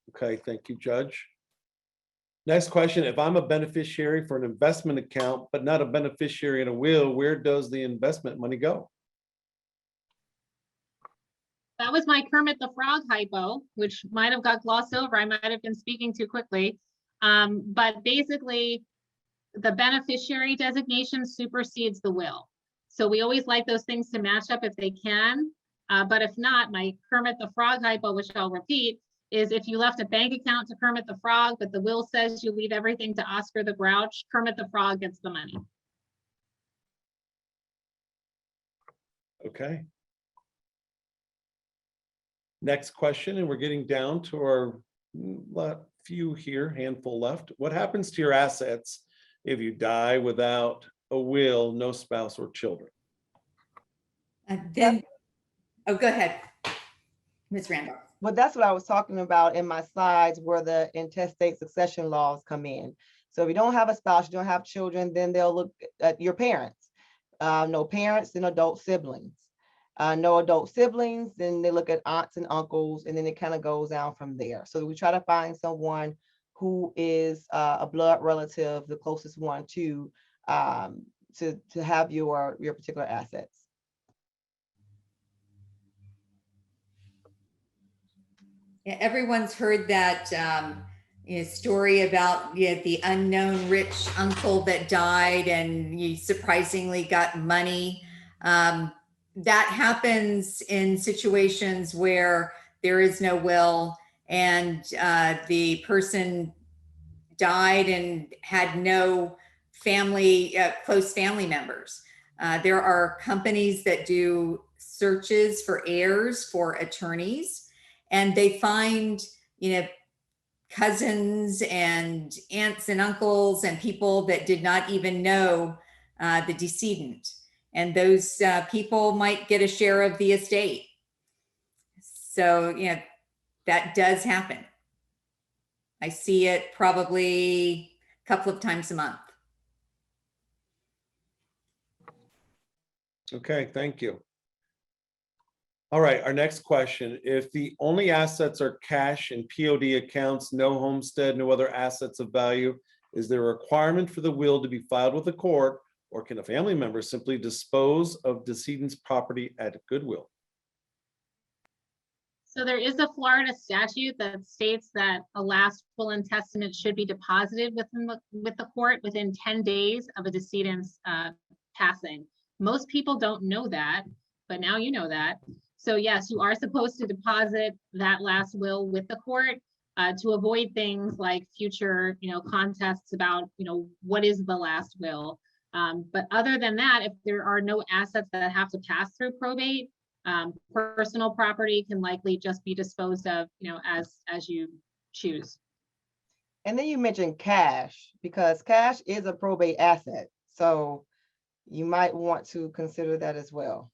Okay, thank you, Judge. Next question, if I'm a beneficiary for an investment account, but not a beneficiary in a will, where does the investment money go? That was my Kermit the Frog hypo, which might have got glossed over. I might have been speaking too quickly. But basically, the beneficiary designation supersedes the will. So we always like those things to match up if they can. But if not, my Kermit the Frog hypo, which I'll repeat, is if you left a bank account to Kermit the Frog, but the will says you leave everything to Oscar the Grouch, Kermit the Frog gets the money. Okay. Next question, and we're getting down to our few here, handful left. What happens to your assets if you die without a will, no spouse or children? Then, oh, go ahead, Ms. Randolph. But that's what I was talking about in my slides where the intestate succession laws come in. So if you don't have a spouse, you don't have children, then they'll look at your parents. No parents, then adult siblings. No adult siblings, then they look at aunts and uncles, and then it kind of goes down from there. So we try to find someone who is a blood relative, the closest one to have your particular assets. Yeah, everyone's heard that story about the unknown rich uncle that died and you surprisingly got money. That happens in situations where there is no will and the person died and had no family, close family members. There are companies that do searches for heirs for attorneys, and they find, cousins and aunts and uncles and people that did not even know the decedent. And those people might get a share of the estate. So, that does happen. I see it probably a couple of times a month. Okay, thank you. All right, our next question. If the only assets are cash and POD accounts, no homestead, no other assets of value, is there a requirement for the will to be filed with the court, or can a family member simply dispose of decedent's property at goodwill? So there is a Florida statute that states that a last will and testament should be deposited with the court within 10 days of a decedent's passing. Most people don't know that, but now you know that. So yes, you are supposed to deposit that last will with the court to avoid things like future, contests about, what is the last will. But other than that, if there are no assets that have to pass through probate, personal property can likely just be disposed of, as you choose. And then you mentioned cash, because cash is a probate asset. So you might want to consider that as well.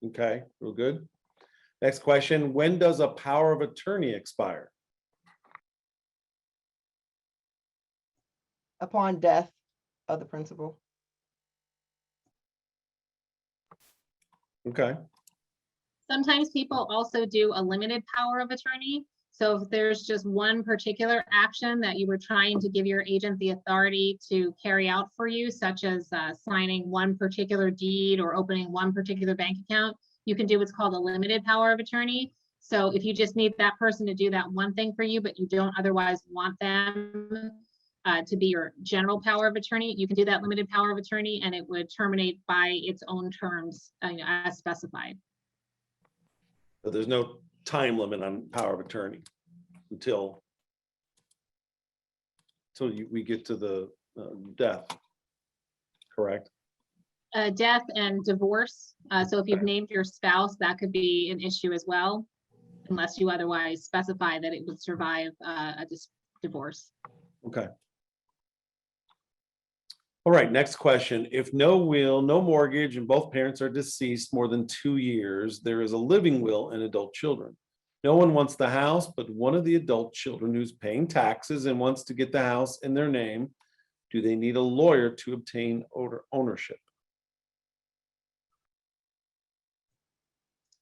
Okay, real good. Next question, when does a power of attorney expire? Upon death of the principal. Okay. Sometimes people also do a limited power of attorney. So if there's just one particular action that you were trying to give your agent the authority to carry out for you, such as signing one particular deed or opening one particular bank account, you can do what's called a limited power of attorney. So if you just need that person to do that one thing for you, but you don't otherwise want them to be your general power of attorney, you can do that limited power of attorney and it would terminate by its own terms as specified. But there's no time limit on power of attorney until we get to the death, correct? Death and divorce. So if you've named your spouse, that could be an issue as well, unless you otherwise specify that it would survive a divorce. Okay. All right, next question. If no will, no mortgage, and both parents are deceased more than 2 years, there is a living will and adult children. No one wants the house, but one of the adult children who's paying taxes and wants to get the house in their name. Do they need a lawyer to obtain ownership?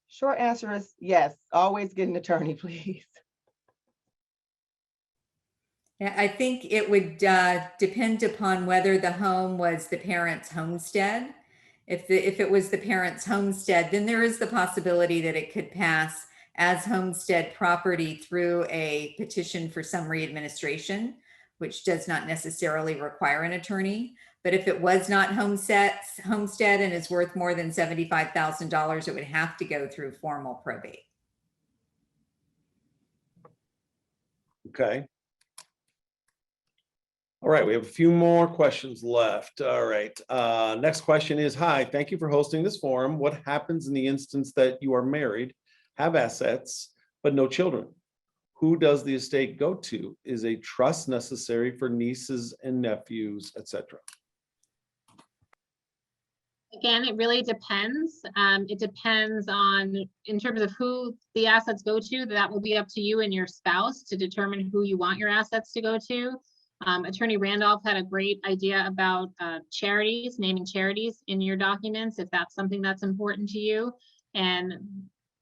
Short answer is yes. Always get an attorney, please. Yeah, I think it would depend upon whether the home was the parent's homestead. If it was the parent's homestead, then there is the possibility that it could pass as homestead property through a petition for summary administration, which does not necessarily require an attorney. But if it was not homestead and is worth more than $75,000, it would have to go through formal probate. Okay. All right, we have a few more questions left. All right, next question is, hi, thank you for hosting this forum. What happens in the instance that you are married, have assets, but no children? Who does the estate go to? Is a trust necessary for nieces and nephews, etc.? Again, it really depends. It depends on, in terms of who the assets go to, that will be up to you and your spouse to determine who you want your assets to go to. Attorney Randolph had a great idea about charities, naming charities in your documents, if that's something that's important to you. And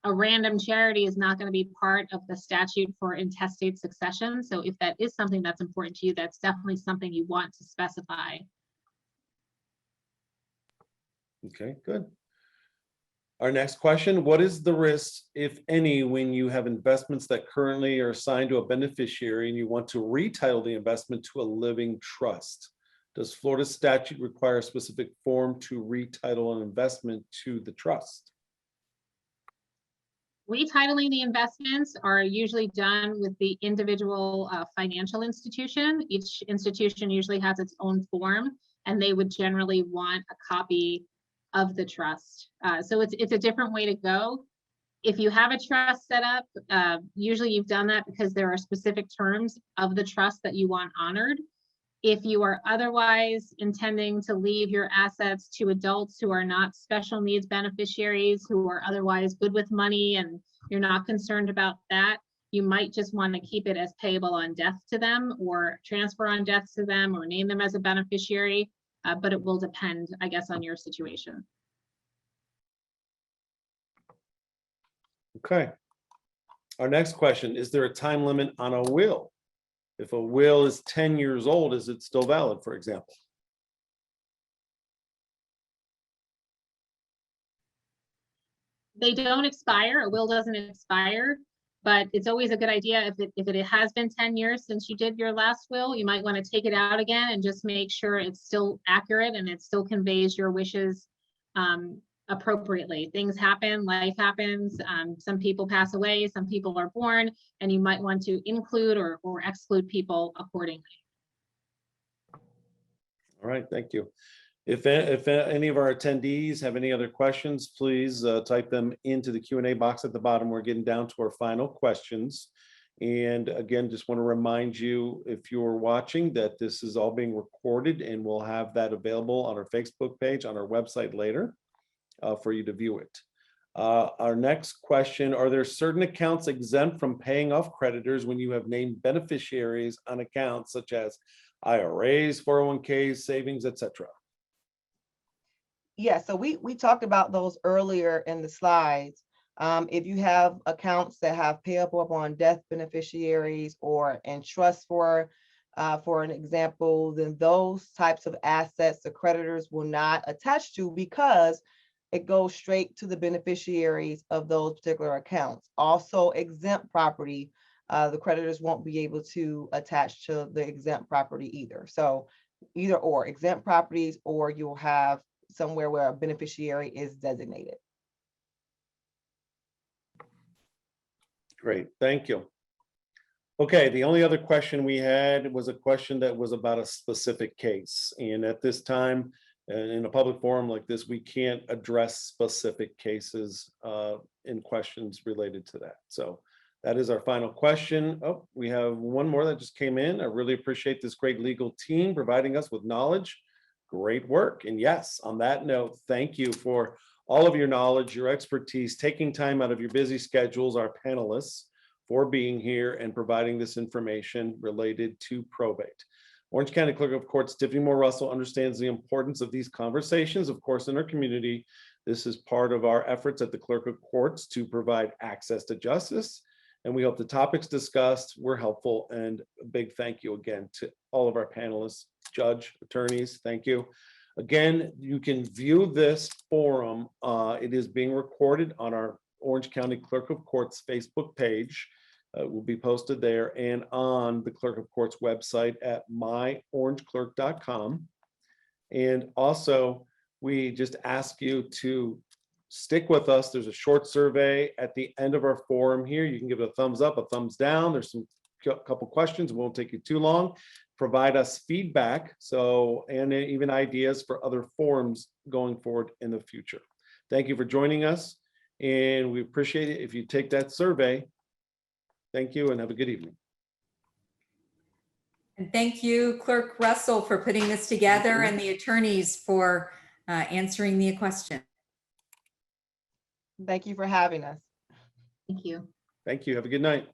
a random charity is not going to be part of the statute for intestate succession. So if that is something that's important to you, that's definitely something you want to specify. Okay, good. Our next question, what is the risk, if any, when you have investments that currently are assigned to a beneficiary and you want to retitle the investment to a living trust? Does Florida statute require a specific form to retitle an investment to the trust? Retitling the investments are usually done with the individual financial institution. Each institution usually has its own form, and they would generally want a copy of the trust. So it's a different way to go. If you have a trust set up, usually you've done that because there are specific terms of the trust that you want honored. If you are otherwise intending to leave your assets to adults who are not special needs beneficiaries, who are otherwise good with money and you're not concerned about that, you might just want to keep it as payable on death to them, or transfer on death to them, or name them as a beneficiary. But it will depend, I guess, on your situation. Okay. Our next question, is there a time limit on a will? If a will is 10 years old, is it still valid, for example? They don't expire. A will doesn't expire, but it's always a good idea if it has been 10 years since you did your last will, you might want to take it out again and just make sure it's still accurate and it still conveys your wishes appropriately. Things happen, life happens. Some people pass away, some people are born, and you might want to include or exclude people accordingly. All right, thank you. If any of our attendees have any other questions, please type them into the Q&A box at the bottom. We're getting down to our final questions. And again, just want to remind you, if you're watching, that this is all being recorded and we'll have that available on our Facebook page, on our website later for you to view it. Our next question, are there certain accounts exempt from paying off creditors when you have named beneficiaries on accounts such as IRAs, 401ks, savings, etc.? Yeah, so we talked about those earlier in the slides. If you have accounts that have payable upon death beneficiaries or in trust for an example, then those types of assets the creditors will not attach to, because it goes straight to the beneficiaries of those particular accounts. Also, exempt property, the creditors won't be able to attach to the exempt property either. So either or, exempt properties, or you'll have somewhere where a beneficiary is designated. Great, thank you. Okay, the only other question we had was a question that was about a specific case. And at this time, in a public forum like this, we can't address specific cases in questions related to that. So that is our final question. Oh, we have one more that just came in. I really appreciate this great legal team providing us with knowledge. great work. And yes, on that note, thank you for all of your knowledge, your expertise, taking time out of your busy schedules, our panelists, for being here and providing this information related to probate. Orange County Clerk of Courts Tiffany Moore Russell understands the importance of these conversations, of course, in our community. This is part of our efforts at the Clerk of Courts to provide access to justice. And we hope the topics discussed were helpful. And a big thank you again to all of our panelists, judge, attorneys, thank you. Again, you can view this forum. It is being recorded on our Orange County Clerk of Courts Facebook page. It will be posted there and on the Clerk of Courts website at myorangeclerk.com. And also, we just ask you to stick with us. There's a short survey at the end of our forum here. You can give it a thumbs up, a thumbs down. There's some couple questions. It won't take you too long. Provide us feedback, and even ideas for other forums going forward in the future. Thank you for joining us, and we appreciate it if you take that survey. Thank you and have a good evening. And thank you, Clerk Russell, for putting this together and the attorneys for answering the question. Thank you for having us. Thank you. Thank you. Have a good night.